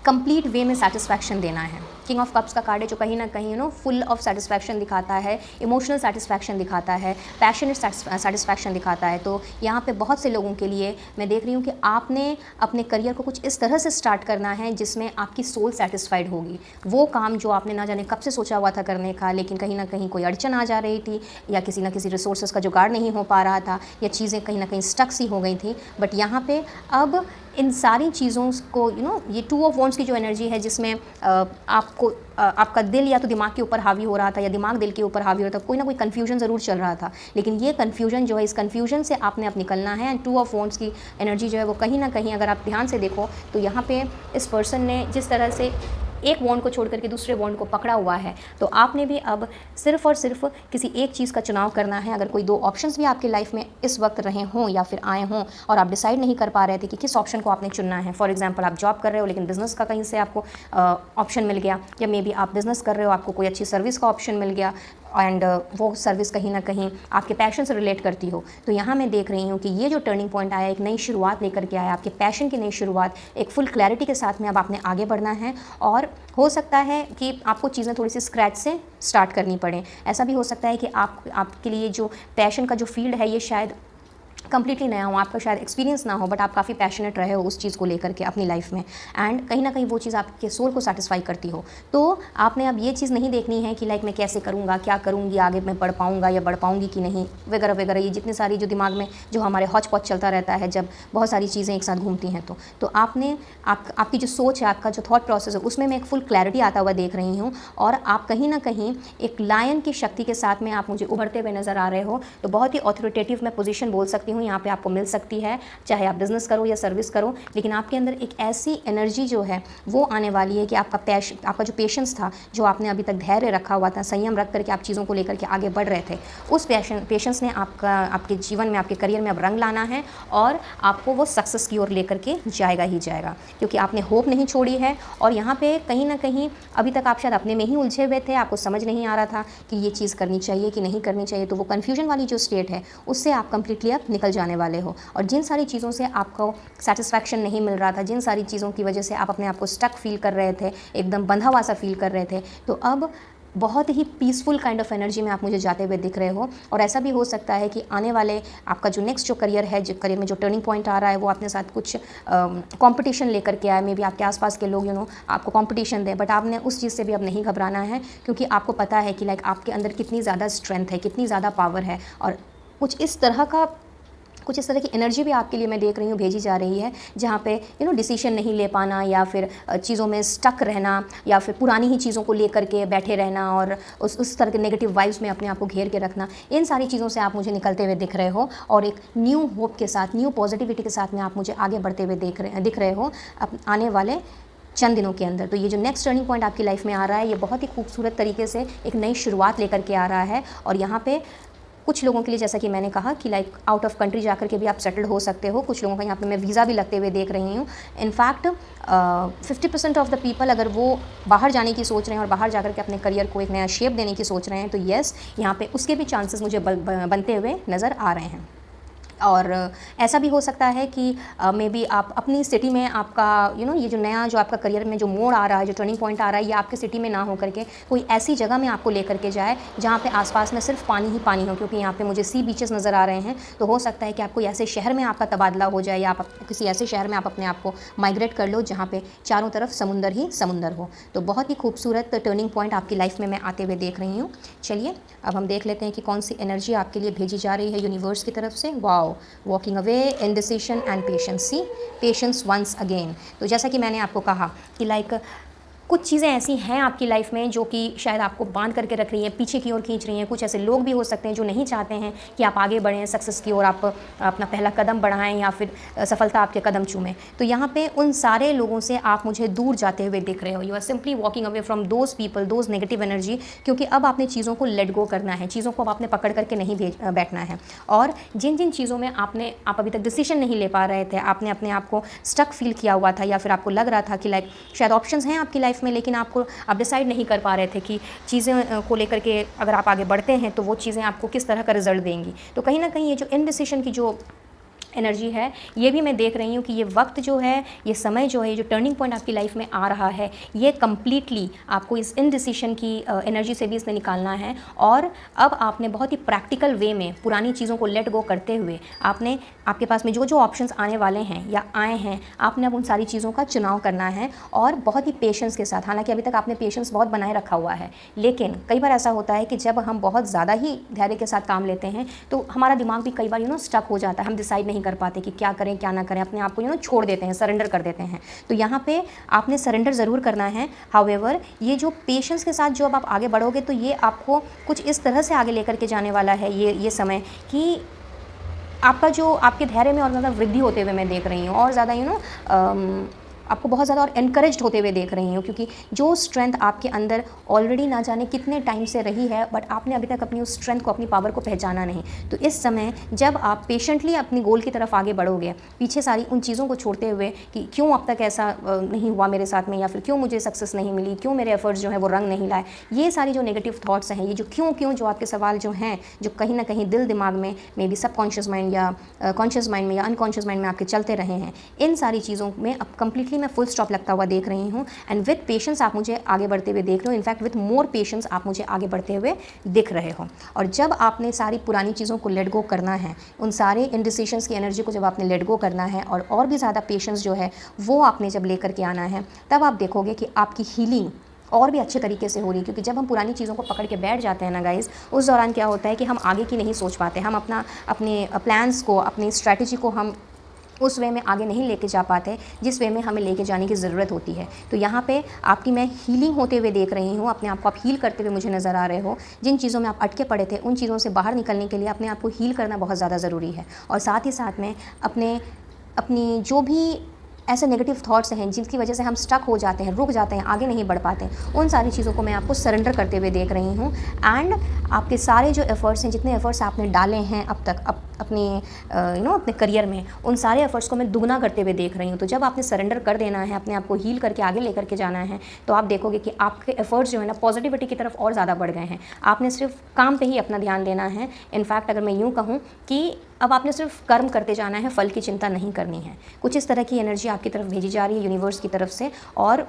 A: कंप्लीट वे में सेटिस्फैक्शन देना है। किंग ऑफ कप्स का कार्ड है जो कहीं ना कहीं फुल ऑफ सेटिस्फैक्शन दिखाता है, इमोशनल सेटिस्फैक्शन दिखाता है, पैशनेट सेटिस्फैक्शन दिखाता है। तो यहाँ पे बहुत से लोगों के लिए मैं देख रही हूँ कि आपने अपने करियर को कुछ इस तरह से स्टार्ट करना है जिसमें आपकी सोल सेटिस्फाइड होगी। वो काम जो आपने ना जाने कब से सोचा हुआ था करने का, लेकिन कहीं ना कहीं कोई अड़चन आ जा रही थी, या किसी ना किसी रिसोर्सेज का जुगाड़ नहीं हो पा रहा था, या चीज़ें कहीं ना कहीं स्टक सी हो गई थी। बट यहाँ पे अब इन सारी चीज़ों को ये 2 ऑफ वॉन्ड्स की जो एनर्जी है, जिसमें आपको आपका दिल या तो दिमाग के ऊपर हावी हो रहा था या दिमाग दिल के ऊपर हावी हो रहा था, कोई ना कोई कन्फ्यूजन ज़रूर चल रहा था, लेकिन ये कन्फ्यूजन जो है, इस कन्फ्यूजन से आपने अब निकलना है। एंड 2 ऑफ वॉन्ड्स की एनर्जी जो है वो कहीं ना कहीं अगर आप ध्यान से देखो तो यहाँ पे इस पर्सन ने जिस तरह से एक वॉन्ड को छोड़ करके दूसरे वॉन्ड को पकड़ा हुआ है, तो आपने भी अब सिर्फ और सिर्फ किसी एक चीज़ का चुनाव करना है। अगर कोई 2 ऑप्शंस भी आपकी लाइफ में इस वक्त रहे हों या फिर आए हों और आप डिसाइड नहीं कर पा रहे थे कि किस ऑप्शन को आपने चुनना है, फॉर एग्जांपल आप जॉब कर रहे हो लेकिन बिजनेस का कहीं से आपको ऑप्शन मिल गया, या मे बी आप बिजनेस कर रहे हो, आपको कोई अच्छी सर्विस का ऑप्शन मिल गया एंड वो सर्विस कहीं ना कहीं आपके पैशन से रिलेट करती हो, तो यहाँ मैं देख रही हूँ कि ये जो टर्निंग पॉइंट आया, एक नई शुरुआत लेकर के आया, आपके पैशन की नई शुरुआत, एक फुल क्लैरिटी के साथ में अब आपने आगे बढ़ना है। और हो सकता है कि आपको चीज़ें थोड़ी सी स्क्रैच से स्टार्ट करनी पड़े। ऐसा भी हो सकता है कि आपके लिए जो पैशन का जो फील्ड है ये शायद कंप्लीटली नया हो, आपका शायद एक्सपीरियंस ना हो, बट आप काफ़ी पैशनेट रहे हो उस चीज़ को लेकर के अपनी लाइफ में, एंड कहीं ना कहीं वो चीज़ आपके सोल को सेटिस्फाई करती हो। तो आपने अब ये चीज़ नहीं देखनी है कि लाइक मैं कैसे करूँगा, क्या करूँगी, आगे मैं बढ़ पाऊँगा या बढ़ पाऊँगी कि नहीं, वगैरह वगैरह, ये जितनी सारी जो दिमाग में जो हमारे हौच पौच चलता रहता है जब बहुत सारी चीज़ें एक साथ घूमती हैं। तो आपने आपकी जो सोच है, आपका जो थॉट प्रोसेस है, उसमें मैं एक फुल क्लैरिटी आता हुआ देख रही हूँ, और आप कहीं ना कहीं एक लायन की शक्ति के साथ में आप मुझे उभरते हुए नज़र आ रहे हो। तो बहुत ही ऑथोरिटेटिव मैं पोजीशन बोल सकती हूँ यहाँ पे आपको मिल सकती है, चाहे आप बिजनेस करो या सर्विस करो, लेकिन आपके अंदर एक ऐसी एनर्जी जो है वो आने वाली है कि आपका जो पेशेंस था, जो आपने अभी तक धैर्य रखा हुआ था, संयम रख करके आप चीज़ों को लेकर के आगे बढ़ रहे थे, उस पेशेंस ने आपके जीवन में, आपके करियर में अब रंग लाना है, और आपको वो सक्सेस की ओर लेकर के जाएगा ही जाएगा, क्योंकि आपने होप नहीं छोड़ी है। और यहाँ पे कहीं ना कहीं अभी तक आप शायद अपने में ही उलझे हुए थे, आपको समझ नहीं आ रहा था कि ये चीज़ करनी चाहिए कि नहीं करनी चाहिए, तो वो कन्फ्यूजन वाली जो स्टेट है उससे आप कंप्लीटली अब निकल जाने वाले हो। और जिन सारी चीज़ों से आपको सेटिस्फैक्शन नहीं मिल रहा था, जिन सारी चीज़ों की वजह से आप अपने आप को स्टक फील कर रहे थे, एकदम बंधा हुआ सा फील कर रहे थे, तो अब बहुत ही पीसफुल काइंड ऑफ एनर्जी में आप मुझे जाते हुए दिख रहे हो। और ऐसा भी हो सकता है कि आने वाले आपका जो नेक्स्ट जो करियर है, जो करियर में जो टर्निंग पॉइंट आ रहा है, वो अपने साथ कुछ कंपटीशन लेकर के आए, मे बी आपके आसपास के लोग आपको कंपटीशन दें, बट आपने उस चीज़ से भी अब नहीं घबराना है, क्योंकि आपको पता है कि लाइक आपके अंदर कितनी ज़्यादा स्ट्रेंथ है, कितनी ज़्यादा पावर है, और कुछ इस तरह की एनर्जी भी आपके लिए मैं देख रही हूँ भेजी जा रही है, जहाँ पे डिसीजन नहीं ले पाना, या फिर चीज़ों में स्टक रहना, या फिर पुरानी ही चीज़ों को लेकर के बैठे रहना, और उस तरह के नेगेटिव वाइब्स में अपने आप को घेर के रखना, इन सारी चीज़ों से आप मुझे निकलते हुए दिख रहे हो, और एक न्यू होप के साथ, न्यू पॉजिटिविटी के साथ में आप मुझे आगे बढ़ते हुए दिख रहे हो आने वाले चंद दिनों के अंदर। तो ये जो नेक्स्ट टर्निंग पॉइंट आपकी लाइफ में आ रहा है, ये बहुत ही खूबसूरत तरीके से एक नई शुरुआत लेकर के आ रहा है। और यहाँ पे कुछ लोगों के लिए, जैसा कि मैंने कहा कि लाइक आउट ऑफ कंट्री जाकर के भी आप सेटल्ड हो सकते हो। कुछ लोगों का यहाँ पे मैं वीज़ा भी लगते हुए देख रही हूँ। इनफैक्ट 50% ऑफ द पीपल अगर वो बाहर जाने की सोच रहे हैं और बाहर जाकर के अपने करियर को एक नया शेप देने की सोच रहे हैं, तो येस, यहाँ पे उसके भी चांसेस मुझे बनते हुए नज़र आ रहे हैं। और ऐसा भी हो सकता है कि मे बी आप अपनी सिटी में आपका ये जो नया जो आपका करियर में जो मोड़ आ रहा है, जो टर्निंग पॉइंट आ रहा है, ये आपके सिटी में ना हो करके कोई ऐसी जगह में आपको लेकर के जाए जहाँ पे आसपास में सिर्फ पानी ही पानी हो, क्योंकि यहाँ पे मुझे सी बीचेस नज़र आ रहे हैं। तो हो सकता है कि आपको ऐसे शहर में आपका तबादला हो जाए, या आप किसी ऐसे शहर में आप अपने आप को माइग्रेट कर लो जहाँ पे चारों तरफ समुंदर ही समुंदर हो। तो बहुत ही खूबसूरत टर्निंग पॉइंट आपकी लाइफ में मैं आते हुए देख रही हूँ। चलिए अब हम देख लेते हैं कि कौन सी एनर्जी आपके लिए भेजी जा रही है यूनिवर्स की तरफ से। Wow, walking away, indecision and patience. See, patience once again. तो जैसा कि मैंने आपको कहा कि लाइक कुछ चीज़ें ऐसी हैं आपकी लाइफ में जो कि शायद आपको बांध करके रख रही हैं, पीछे की ओर खींच रही हैं। कुछ ऐसे लोग भी हो सकते हैं जो नहीं चाहते हैं कि आप आगे बढ़ें सक्सेस की ओर, आप अपना पहला कदम बढ़ाएं या फिर सफलता आपके कदम चूमें। तो यहाँ पे उन सारे लोगों से आप मुझे दूर जाते हुए दिख रहे हो। You are simply walking away from those people, those negative energy, क्योंकि अब आपने चीज़ों को लेट गो करना है, चीज़ों को अब आपने पकड़ करके नहीं बैठना है। और जिन जिन चीज़ों में आप अभी तक डिसीजन नहीं ले पा रहे थे, आपने अपने आप को स्टक फील किया हुआ था, या फिर आपको लग रहा था कि लाइक शायद ऑप्शंस हैं आपकी लाइफ में, लेकिन आप डिसाइड नहीं कर पा रहे थे कि चीज़ें को लेकर के अगर आप आगे बढ़ते हैं तो वो चीज़ें आपको किस तरह का रिजल्ट देंगी। तो कहीं ना कहीं ये जो इनडिसीजन की जो एनर्जी है, ये भी मैं देख रही हूँ कि ये वक्त जो है, ये समय जो है, जो टर्निंग पॉइंट आपकी लाइफ में आ रहा है, ये कम्प्लीटली आपको इस इनडिसीशन की एनर्जी से भी इसमें निकालना है। और अब आपने बहुत ही प्रैक्टिकल वे में पुरानी चीज़ों को लेट गो करते हुए आपने, आपके पास में जो जो ऑप्शंस आने वाले हैं या आए हैं, आपने अब उन सारी चीज़ों का चुनाव करना है और बहुत ही पेशेंस के साथ। हालांकि अभी तक आपने पेशेंस बहुत बनाए रखा हुआ है, लेकिन कई बार ऐसा होता है कि जब हम बहुत ज़्यादा ही धैर्य के साथ काम लेते हैं तो हमारा दिमाग भी कई बार स्टक हो जाता है, हम डिसाइड नहीं कर पाते कि क्या करें क्या ना करें, अपने आप को छोड़ देते हैं, सरेंडर कर देते हैं। तो यहाँ पे आपने सरेंडर ज़रूर करना है। हाउएवर ये जो पेशेंस के साथ जो अब आप आगे बढ़ोगे तो ये आपको कुछ इस तरह से आगे लेकर के जाने वाला है ये समय कि आपका जो आपके धैर्य में और ज़्यादा वृद्धि होते हुए मैं देख रही हूँ, और ज़्यादा आपको बहुत ज़्यादा और एनकरेज्ड होते हुए देख रही हूँ, क्योंकि जो स्ट्रेंथ आपके अंदर ऑलरेडी ना जाने कितने टाइम से रही है, बट आपने अभी तक अपनी उस स्ट्रेंथ को, अपनी पावर को पहचाना नहीं। तो इस समय जब आप पेशेंटली अपनी गोल की तरफ आगे बढ़ोगे, पीछे सारी उन चीज़ों को छोड़ते हुए कि क्यों अब तक ऐसा नहीं हुआ मेरे साथ में, या फिर क्यों मुझे सक्सेस नहीं मिली, क्यों मेरे एफर्ट्स जो है वो रंग नहीं लाए, ये सारी जो नेगेटिव थाट्स हैं, ये जो क्यों जो आपके सवाल जो हैं, जो कहीं ना कहीं दिल दिमाग में, मे बी सबकॉन्शियस माइंड या कॉन्शियस माइंड में या अनकॉन्शियस माइंड में आपके चलते रहे हैं, इन सारी चीज़ों में अब कंप्लीटली मैं फुल स्टॉप लगता हुआ देख रही हूँ। एंड विद पेशेंस आप मुझे आगे बढ़ते हुए देख रहे हो, इनफैक्ट विद मोर पेशेंस आप मुझे आगे बढ़ते हुए दिख रहे हो। और जब आपने सारी पुरानी चीज़ों को लेट गो करना है, उन सारे इनडिसीशंस की एनर्जी को जब आपने लेट गो करना है और भी ज़्यादा पेशेंस जो है वो आपने जब लेकर के आना है, तब आप देखोगे कि आपकी हीलिंग और भी अच्छे तरीके से हो रही है। क्योंकि जब हम पुरानी चीज़ों को पकड़ के बैठ जाते हैं ना गाइज़, उस दौरान क्या होता है कि हम आगे की नहीं सोच पाते, हम अपने प्लान्स को, अपनी स्ट्रैटेजी को हम उस वे में आगे नहीं लेके जा पाते जिस वे में हमें लेके जाने की ज़रूरत होती है। तो यहाँ पे आपकी मैं हीलिंग होते हुए देख रही हूँ, अपने आप को आप हील करते हुए मुझे नज़र आ रहे हो। जिन चीज़ों में आप अटके पड़े थे, उन चीज़ों से बाहर निकलने के लिए अपने आप को हील करना बहुत ज़्यादा ज़रूरी है। और साथ ही साथ में अपनी जो भी ऐसे नेगेटिव थॉट्स हैं जिनकी वजह से हम स्टक हो जाते हैं, रुक जाते हैं, आगे नहीं बढ़ पाते, उन सारी चीज़ों को मैं आपको सरेंडर करते हुए देख रही हूँ। एंड आपके सारे जो एफ़र्ट्स हैं, जितने एफ़र्ट्स आपने डाले हैं अब तक अपने करियर में, उन सारे एफ़र्ट्स को मैं दुगना करते हुए देख रही हूँ। तो जब आपने सरेंडर कर देना है, अपने आप को हील करके आगे लेकर के जाना है, तो आप देखोगे कि आपके एफ़र्ट्स जो है ना पॉजिटिविटी की तरफ और ज़्यादा बढ़ गए हैं। आपने सिर्फ काम पे ही अपना ध्यान देना है। इनफैक्ट अगर मैं यूँ कहूँ कि अब आपने सिर्फ कर्म करते जाना है, फल की चिंता नहीं करनी है। कुछ इस तरह की एनर्जी आपकी तरफ भेजी जा रही है यूनिवर्स की तरफ से, और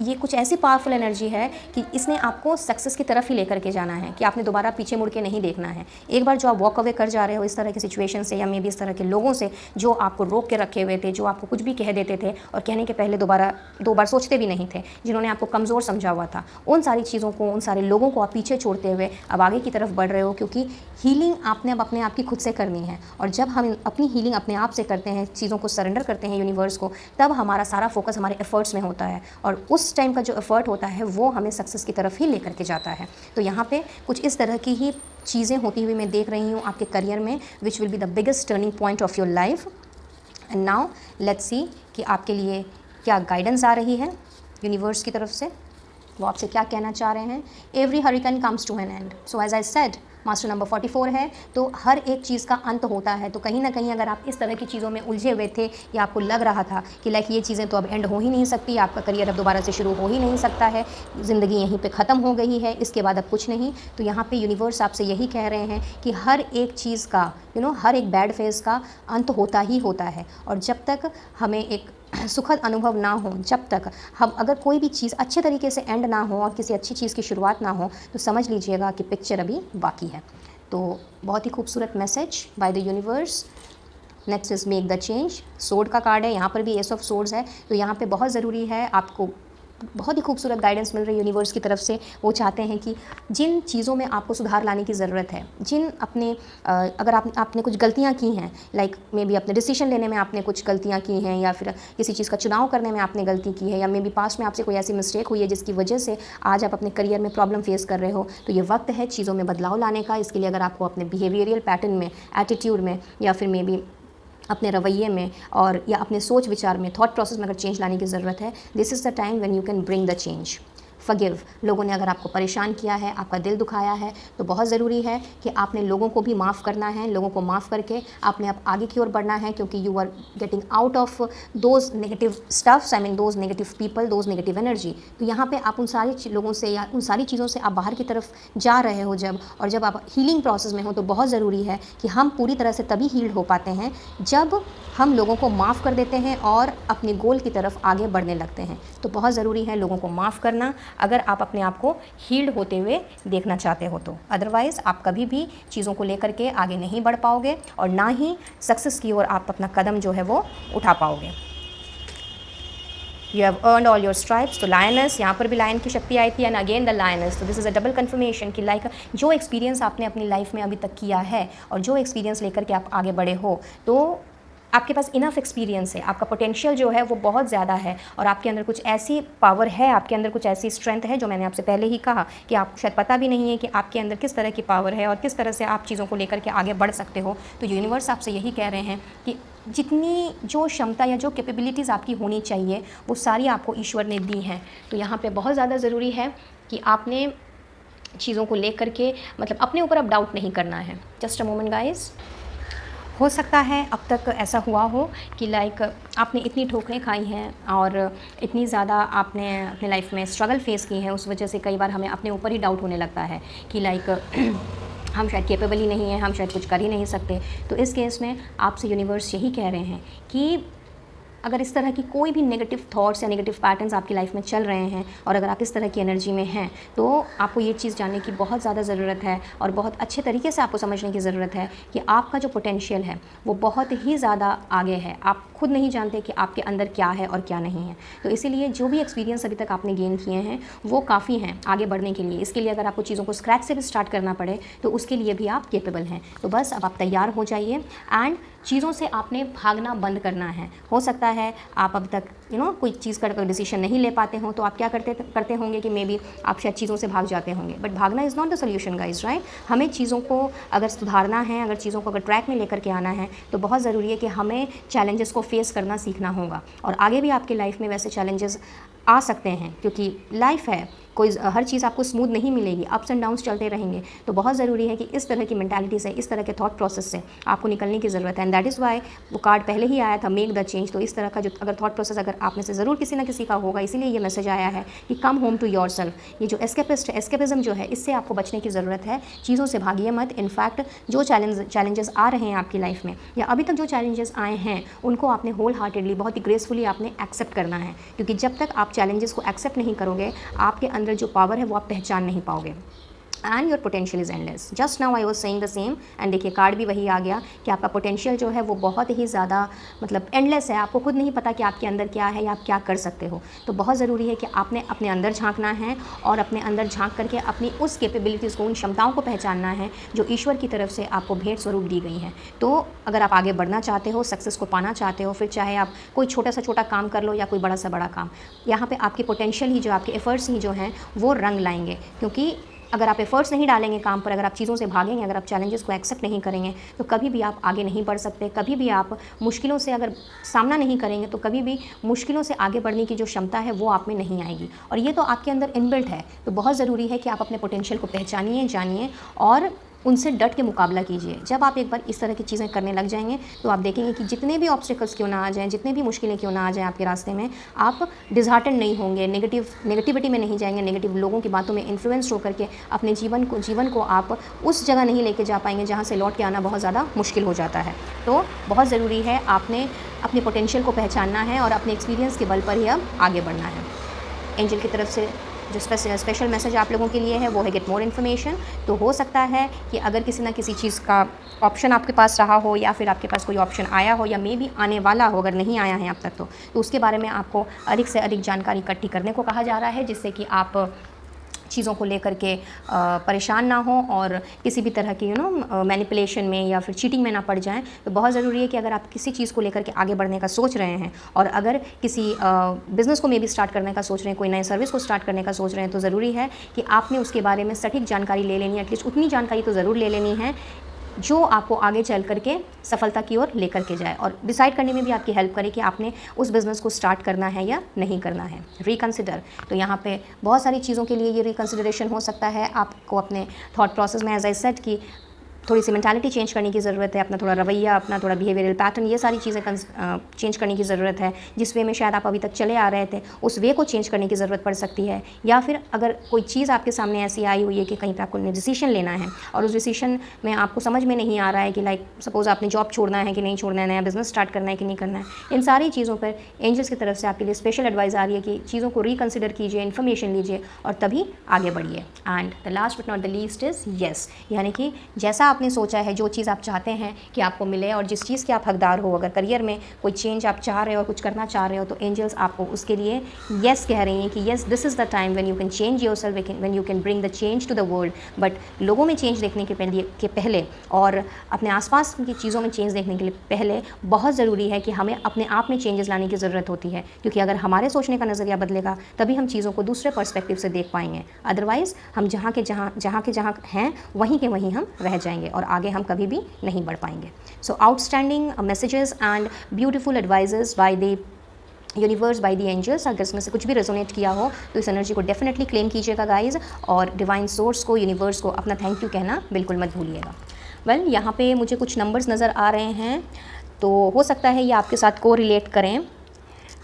A: ये कुछ ऐसी पावरफुल एनर्जी है कि इसने आपको सक्सेस की तरफ ही लेकर के जाना है, कि आपने दोबारा पीछे मुड़ के नहीं देखना है। एक बार जो आप वॉक अवे कर जा रहे हो इस तरह की सिचुएशन से, या मे बी इस तरह के लोगों से जो आपको रोक के रखे हुए थे, जो आपको कुछ भी कह देते थे और कहने के पहले दो बार सोचते भी नहीं थे, जिन्होंने आपको कमज़ोर समझा हुआ था, उन सारी चीज़ों को, उन सारे लोगों को आप पीछे छोड़ते हुए अब आगे की तरफ बढ़ रहे हो। क्योंकि हीलिंग आपने अब अपने आप की खुद से करनी है, और जब हम अपनी हीलिंग अपने आप से करते हैं, चीज़ों को सरेंडर करते हैं यूनिवर्स को, तब हमारा सारा फोकस हमारे एफर्ट्स में होता है, और उस टाइम का जो एफर्ट होता है वो हमें सक्सेस की तरफ ही लेकर के जाता है। तो यहाँ पे कुछ इस तरह की ही चीज़ें होती हुई मैं देख रही हूँ आपके करियर में, which will be the biggest turning point of your life. And now let's see कि आपके लिए क्या गाइडेंस आ रही है यूनिवर्स की तरफ से, वो आपसे क्या कहना चाह रहे हैं। Every hurricane comes to an end, so as I said, master number 44 है, तो हर एक चीज़ का अंत होता है। तो कहीं ना कहीं अगर आप इस तरह की चीज़ों में उलझे हुए थे, या आपको लग रहा था कि लाइक ये चीज़ें तो अब एंड हो ही नहीं सकती, आपका करियर अब दोबारा से शुरू हो ही नहीं सकता है, ज़िंदगी यहीं पे ख़त्म हो गई है, इसके बाद अब कुछ नहीं, तो यहाँ पे यूनिवर्स आपसे यही कह रहे हैं कि हर एक चीज़ का हर एक बैड फेज़ का अंत होता ही होता है। और जब तक हमें एक सुखद अनुभव ना हो, जब तक हम अगर कोई भी चीज़ अच्छे तरीके से एंड ना हो और किसी अच्छी चीज़ की शुरुआत ना हो, तो समझ लीजिएगा कि पिक्चर अभी बाकी है। तो बहुत ही खूबसूरत message bye the universe. Next is make the change. Sword का कार्ड है, यहाँ पर भी एस ऑफ सोर्ड्स है, तो यहाँ पे बहुत ज़रूरी है, आपको बहुत ही खूबसूरत गाइडेंस मिल रही है यूनिवर्स की तरफ से। वो चाहते हैं कि जिन चीज़ों में आपको सुधार लाने की ज़रूरत है, अगर आपने कुछ गलतियाँ की हैं, लाइक मे बी अपने डिसीजन लेने में आपने कुछ गलतियाँ की हैं, या फिर किसी चीज़ का चुनाव करने में आपने गलती की है, या मे बी पास्ट में आपसे कोई ऐसी मिस्टेक हुई है जिसकी वजह से आज आप अपने करियर में प्रॉब्लम फेस कर रहे हो, तो ये वक्त है चीज़ों में बदलाव लाने का। इसके लिए अगर आपको अपने बिहेवियरल पैटर्न में, एटीट्यूड में, या फिर मे बी अपने रवैये में, या अपने सोच विचार में, थॉट प्रोसेस में अगर चेंज लाने की ज़रूरत है, this is the time when you can bring the change. Forgive. लोगों ने अगर आपको परेशान किया है, आपका दिल दुखाया है, तो बहुत ज़रूरी है कि आपने लोगों को भी माफ़ करना है। लोगों को माफ़ करके आपने आप आगे की ओर बढ़ना है, क्योंकि you are getting out of those negative stuffs, I mean those negative people, those negative energy. तो यहाँ पे आप उन सारी लोगों से या उन सारी चीज़ों से आप बाहर की तरफ जा रहे हो जब, और जब आप हीलिंग प्रोसेस में हो, तो बहुत ज़रूरी है कि हम पूरी तरह से तभी हील्ड हो पाते हैं जब हम लोगों को माफ़ कर देते हैं और अपने गोल की तरफ आगे बढ़ने लगते हैं। तो बहुत ज़रूरी है लोगों को माफ़ करना, अगर आप अपने आप को हील्ड होते हुए देखना चाहते हो तो। अदरवाइज़ आप कभी भी चीज़ों को लेकर के आगे नहीं बढ़ पाओगे और ना ही सक्सेस की ओर आप अपना कदम जो है वो उठा पाओगे। You have earned all your stripes. तो लायनस, यहाँ पर भी लायन की शक्ति आई थी, एंड अगेन द लायनस। तो this is a double confirmation कि लाइक जो एक्सपीरियंस आपने अपनी लाइफ में अभी तक किया है और जो एक्सपीरियंस लेकर के आप आगे बढ़े हो, तो आपके पास इनफ एक्सपीरियंस है, आपका पोटेंशियल जो है वो बहुत ज़्यादा है, और आपके अंदर कुछ ऐसी पावर है, आपके अंदर कुछ ऐसी स्ट्रेंथ है जो मैंने आपसे पहले ही कहा कि आपको शायद पता भी नहीं है कि आपके अंदर किस तरह की पावर है और किस तरह से आप चीज़ों को लेकर के आगे बढ़ सकते हो। तो यूनिवर्स आपसे यही कह रहे हैं कि जितनी जो क्षमता या जो कैपेबिलिटीज़ आपकी होनी चाहिए वो सारी आपको ईश्वर ने दी हैं। तो यहाँ पे बहुत ज़्यादा ज़रूरी है कि आपने चीज़ों को लेकर के मतलब अपने ऊपर अब डाउट नहीं करना है। Just a moment guys. हो सकता है अब तक ऐसा हुआ हो कि लाइक आपने इतनी ठोकरें खाई हैं और इतनी ज़्यादा आपने अपने लाइफ में स्ट्रगल फेस की है, उस वजह से कई बार हमें अपने ऊपर ही डाउट होने लगता है कि लाइक हम शायद कैपेबल ही नहीं हैं, हम शायद कुछ कर ही नहीं सकते। तो इस केस में आपसे यूनिवर्स यही कह रहे हैं कि अगर इस तरह की कोई भी नेगेटिव थॉट्स या नेगेटिव पैटर्न्स आपकी लाइफ में चल रहे हैं और अगर आप इस तरह की एनर्जी में हैं, तो आपको ये चीज़ जानने की बहुत ज़्यादा ज़रूरत है और बहुत अच्छे तरीके से आपको समझने की ज़रूरत है कि आपका जो पोटेंशियल है वो बहुत ही ज़्यादा आगे है। आप खुद नहीं जानते कि आपके अंदर क्या है और क्या नहीं है। तो इसीलिए जो भी एक्सपीरियंस अभी तक आपने गेन किए हैं वो काफ़ी हैं आगे बढ़ने के लिए। इसके लिए अगर आपको चीज़ों को स्क्रैच से भी स्टार्ट करना पड़े तो उसके लिए भी आप केपेबल हैं। तो बस अब आप तैयार हो जाइए एंड चीज़ों से आपने भागना बंद करना है। हो सकता है आप अब तक कोई चीज़ का डिसीजन नहीं ले पाते हो, तो आप क्या करते होंगे कि मे बी आप शायद चीज़ों से भाग जाते होंगे, बट भागना is not the solution guys, right. हमें चीज़ों को अगर सुधारना है, अगर चीज़ों को अगर ट्रैक में लेकर के आना है, तो बहुत ज़रूरी है कि हमें चैलेंजेस को फेस करना सीखना होगा। और आगे भी आपकी लाइफ में वैसे चैलेंजेस आ सकते हैं, क्योंकि लाइफ है, कोई हर चीज़ आपको स्मूथ नहीं मिलेगी, अप्स एंड डाउन्स चलते रहेंगे। तो बहुत ज़रूरी है कि इस तरह की मेंटालिटी से, इस तरह के थॉट प्रोसेस से आपको निकलने की ज़रूरत है। एंड दैट इज़ वाई वो कार्ड पहले ही आया था, मेक द चेंज। तो इस तरह का जो अगर थॉट प्रोसेस अगर आप में से ज़रूर किसी ना किसी का होगा, इसीलिए ये मैसेज आया है कि come home to yourself. ये जो एस्केपिज़म जो है, इससे आपको बचने की ज़रूरत है। चीज़ों से भागिए मत। इनफैक्ट जो चैलेंजेस आ रहे हैं आपकी लाइफ में, या अभी तक जो चैलेंजेस आए हैं, उनको आपने होल हार्टेडली, बहुत ही ग्रेसफुली आपने एक्सेप्ट करना है। क्योंकि जब तक आप चैलेंजेस को एक्सेप्ट नहीं करोगे, आपके अंदर जो पावर है वो आप पहचान नहीं पाओगे। And your potential is endless. Just now I was saying the same, and देखिए कार्ड भी वही आ गया कि आपका पोटेंशियल जो है वो बहुत ही ज़्यादा मतलब एंडलेस है। आपको खुद नहीं पता कि आपके अंदर क्या है या आप क्या कर सकते हो। तो बहुत ज़रूरी है कि आपने अपने अंदर झांकना है और अपने अंदर झांक करके अपनी उस कैपेबिलिटीज़ को, उन क्षमताओं को पहचानना है जो ईश्वर की तरफ से आपको भेंट स्वरूप दी गई हैं। तो अगर आप आगे बढ़ना चाहते हो, सक्सेस को पाना चाहते हो, फिर चाहे आप कोई छोटा सा छोटा काम कर लो या कोई बड़ा सा बड़ा काम, यहाँ पे आपके पोटेंशियल ही, जो आपके एफर्ट्स ही जो हैं वो रंग लाएंगे। क्योंकि अगर आप एफर्ट्स नहीं डालेंगे काम पर, अगर आप चीज़ों से भागेंगे, अगर आप चैलेंजेस को एक्सेप्ट नहीं करेंगे, तो कभी भी आप आगे नहीं बढ़ सकते। कभी भी आप मुश्किलों से अगर सामना नहीं करेंगे, तो कभी भी मुश्किलों से आगे बढ़ने की जो क्षमता है वो आप में नहीं आएगी। और ये तो आपके अंदर इनबिल्ट है। तो बहुत ज़रूरी है कि आप अपने पोटेंशियल को पहचानिए, जानिए और उनसे डट के मुकाबला कीजिए। जब आप एक बार इस तरह की चीज़ें करने लग जाएंगे, तो आप देखेंगे कि जितने भी ऑब्स्टिकल्स क्यों ना आ जाएं, जितने भी मुश्किलें क्यों ना आ जाएं आपके रास्ते में, आप डिसहार्टेंड नहीं होंगे, नेगेटिविटी में नहीं जाएंगे, नेगेटिव लोगों की बातों में इन्फ्लुएंस होकर के अपने जीवन को आप उस जगह नहीं लेके जा पाएंगे जहाँ से लौट के आना बहुत ज़्यादा मुश्किल हो जाता है। तो बहुत ज़रूरी है आपने अपने पोटेंशियल को पहचानना है और अपने एक्सपीरियंस के बल पर ही अब आगे बढ़ना है। एंजल की तरफ से जो स्पेशल मैसेज आप लोगों के लिए है वो है गेट मोर इन्फॉर्मेशन। तो हो सकता है कि अगर किसी ना किसी चीज़ का ऑप्शन आपके पास रहा हो, या फिर आपके पास कोई ऑप्शन आया हो, या मे भी आने वाला हो, अगर नहीं आया है अब तक, तो उसके बारे में आपको अधिक से अधिक जानकारी इकट्ठी करने को कहा जा रहा है, जिससे कि आप चीज़ों को लेकर के परेशान ना हो और किसी भी तरह की मैनिपुलेशन में या फिर चीटिंग में ना पड़ जाएं। तो बहुत ज़रूरी है कि अगर आप किसी चीज़ को लेकर के आगे बढ़ने का सोच रहे हैं और अगर किसी बिज़नेस को मे भी स्टार्ट करने का सोच रहे हैं, कोई नए सर्विस को स्टार्ट करने का सोच रहे हैं, तो ज़रूरी है कि आपने उसके बारे में सटीक जानकारी ले लेनी है। एटलीस्ट उतनी जानकारी तो ज़रूर ले लेनी है जो आपको आगे चल करके सफलता की ओर लेकर के जाए और डिसाइड करने में भी आपकी हेल्प करे कि आपने उस बिज़नेस को स्टार्ट करना है या नहीं करना है। रिकंसिडर, तो यहाँ पे बहुत सारी चीज़ों के लिए ये रिकंसिडरेशन हो सकता है। आपको अपने थॉट प्रोसेस में, एज आई सेड, कि थोड़ी सी मेंटालिटी चेंज करने की ज़रूरत है, अपना थोड़ा रवैया, अपना थोड़ा बिहेवियरल पैटर्न, ये सारी चीज़ें चेंज करने की ज़रूरत है। जिस वे में शायद आप अभी तक चले आ रहे थे उस वे को चेंज करने की ज़रूरत पड़ सकती है। या फिर अगर कोई चीज़ आपके सामने ऐसी आई हुई है कि कहीं पे आपको डिसीजन लेना है और उस डिसीजन में आपको समझ में नहीं आ रहा है कि लाइक सपोज़ आपने जॉब छोड़ना है कि नहीं छोड़ना है, नया बिज़नेस स्टार्ट करना है कि नहीं करना है, इन सारी चीज़ों पर एंजल्स की तरफ से आपके लिए स्पेशल एडवाइस आ रही है कि चीज़ों को रिकन्सिडर कीजिए, इन्फॉर्मेशन लीजिए और तभी आगे बढ़िए। And the last but not the least is yes, यानी कि जैसा आपने सोचा है, जो चीज़ आप चाहते हैं कि आपको मिले और जिस चीज़ के आप हकदार हो, अगर करियर में कोई चेंज आप चाह रहे हो और कुछ करना चाह रहे हो, तो एंजल्स आपको उसके लिए येस कह रही हैं कि yes, this is the time when you can change yourself, when you can bring the change to the world. But लोगों में चेंज देखने के पहले और अपने आसपास की चीज़ों में चेंज देखने के लिए पहले बहुत ज़रूरी है कि हमें अपने आप में चेंजेस लाने की ज़रूरत होती है, क्योंकि अगर हमारे सोचने का नज़रिया बदलेगा तभी हम चीज़ों को दूसरे पर्सपेक्टिव से देख पाएंगे। अदरवाइज़ हम जहाँ के जहाँ हैं वहीं के वहीं हम रह जाएंगे और आगे हम कभी भी नहीं बढ़ पाएंगे। So outstanding messages and beautiful advices by the universe, by the angels. अगर इसमें से कुछ भी रेजोनेट किया हो तो इस एनर्जी को डेफिनेटली क्लेम कीजिएगा गाइज, और डिवाइन सोर्स को, यूनिवर्स को अपना थैंक यू कहना बिल्कुल मत भूलिएगा। वेल, यहाँ पे मुझे कुछ नंबर्स नज़र आ रहे हैं, तो हो सकता है ये आपके साथ को रिलेट करें।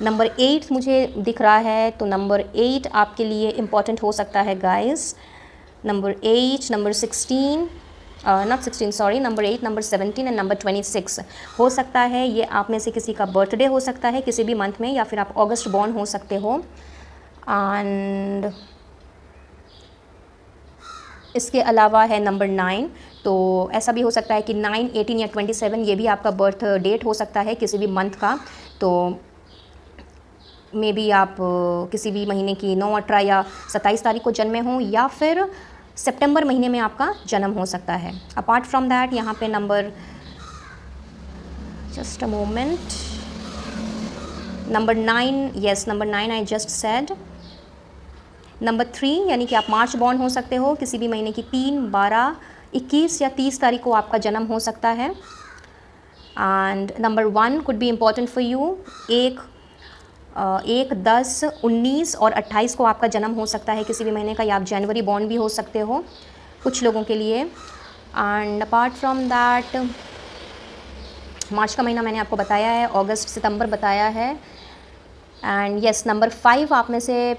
A: नंबर 8 मुझे दिख रहा है, तो नंबर 8 आपके लिए इम्पॉर्टेंट हो सकता है guys. Number 8, number 16, not 16 sorry, number 8, number 17 and number 26 हो सकता है। ये आप में से किसी का बर्थडे हो सकता है किसी भी मंथ में, या फिर आप अगस्त बॉर्न हो सकते हो। एंड इसके अलावा है नंबर 9, तो ऐसा भी हो सकता है कि 9, 18 या 27 ये भी आपका बर्थ डेट हो सकता है किसी भी मंथ का। तो मे बी आप किसी भी महीने की 9, 18 या 27 तारीख को जन्मे हों, या फिर सितंबर महीने में आपका जन्म हो सकता है। अपार्ट फ्रॉम दैट यहाँ पे number, just a moment, number 9, yes number 9 I just said. Number 3 यानी कि आप मार्च बॉर्न हो सकते हो, किसी भी महीने की 3, 12, 21 या 30 तारीख को आपका जन्म हो सकता है। And number 1 could be important for you. 1, 10, 19 और 28 को आपका जन्म हो सकता है किसी भी महीने का, या आप जनवरी बॉर्न भी हो सकते हो कुछ लोगों के लिए। एंड अपार्ट फ्रॉम दैट, मार्च का महीना मैंने आपको बताया है, अगस्त, सितंबर बताया है। एंड यस, नंबर 5 आप में से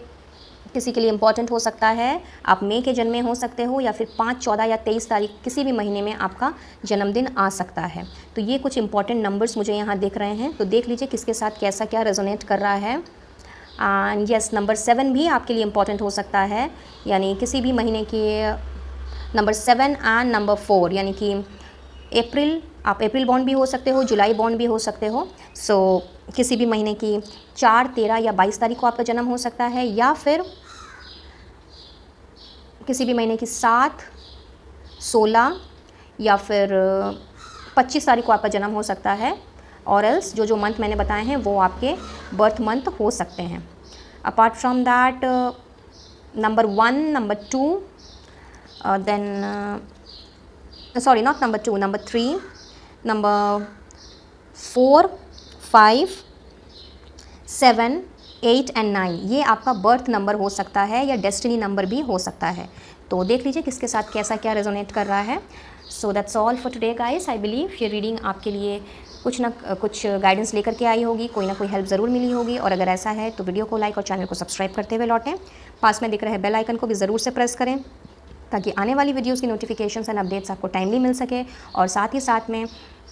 A: किसी के लिए इम्पॉर्टेंट हो सकता है। आप मई के जन्मे हो सकते हो, या फिर 5, 14 या 23 तारीख किसी भी महीने में आपका जन्मदिन आ सकता है। तो ये कुछ इंपॉर्टेंट नंबर्स मुझे यहाँ दिख रहे हैं, तो देख लीजिए किसके साथ कैसा क्या रेजोनेट कर रहा है। एंड यस, नंबर 7 भी आपके लिए इम्पॉर्टेंट हो सकता है, यानी किसी भी महीने के नंबर 7 एंड नंबर 4, यानी कि अप्रैल, आप अप्रैल बॉर्न भी हो सकते हो, जुलाई बॉर्न भी हो सकते हो। सो किसी भी महीने की 4, 13 या 22 तारीख को आपका जन्म हो सकता है, या फिर किसी भी महीने की 7, 16 या फिर 25 तारीख को आपका जन्म हो सकता है। और एल्स जो मंथ मैंने बताए हैं वो आपके बर्थ मंथ हो सकते हैं। Apart from that, number 1, number 2, then sorry not number 2, number 3, number 4, 5, 7, 8 and 9 ये आपका बर्थ नंबर हो सकता है, या डेस्टिनी नंबर भी हो सकता है। तो देख लीजिए किसके साथ कैसा क्या रेजोनेट कर रहा है। So that's all for today guys. I believe ये रीडिंग आपके लिए कुछ ना कुछ गाइडेंस लेकर के आई होगी, कोई ना कोई हेल्प ज़रूर मिली होगी। और अगर ऐसा है तो वीडियो को लाइक और चैनल को सब्सक्राइब करते हुए लौटें। पास में दिख रहे बेल आइकन को भी ज़रूर से प्रेस करें, ताकि आने वाली वीडियोस की नोटिफिकेशंस एंड अपडेट्स आपको टाइमली मिल सके। और साथ ही साथ में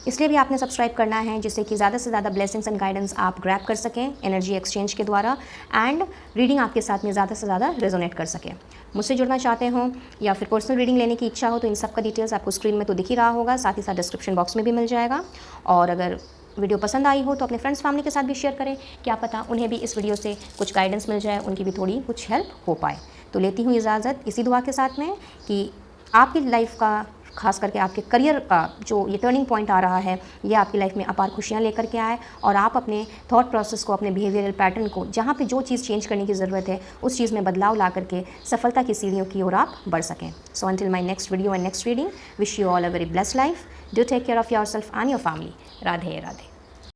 A: इसलिए भी आपने सब्सक्राइब करना है जिससे कि ज़्यादा से ज़्यादा ब्लेसिंग्स एंड गाइडेंस आप ग्रैब कर सकें एनर्जी एक्सचेंज के द्वारा, एंड रीडिंग आपके साथ में ज़्यादा से ज़्यादा रेजोनेट कर सके। मुझसे जुड़ना चाहते हो या फिर पर्सनल रीडिंग लेने की इच्छा हो तो इन सब का डिटेल्स आपको स्क्रीन में तो दिख ही रहा होगा, साथ ही साथ डिस्क्रिप्शन बॉक्स में भी मिल जाएगा। और अगर वीडियो पसंद आई हो तो अपने फ्रेंड्स फैमिली के साथ भी शेयर करें, क्या पता उन्हें भी इस वीडियो से कुछ गाइडेंस मिल जाए, उनकी भी थोड़ी कुछ हेल्प हो पाए। तो लेती हूँ इजाज़त इसी दुआ के साथ में कि आपकी लाइफ का खास करके आपके करियर का जो ये टर्निंग पॉइंट आ रहा है, ये आपकी लाइफ में अपार खुशियाँ लेकर के आए और आप अपने थॉट प्रोसेस को, अपने बिहेवियरल पैटर्न को, जहाँ पे जो चीज़ चेंज करने की ज़रूरत है उस चीज़ में बदलाव ला करके सफलता की सीढ़ियों की ओर आप बढ़ सकें। So until my next video and next reading, wish you all a very blessed life. Do take care of yourself and your family. Radhe Radhe.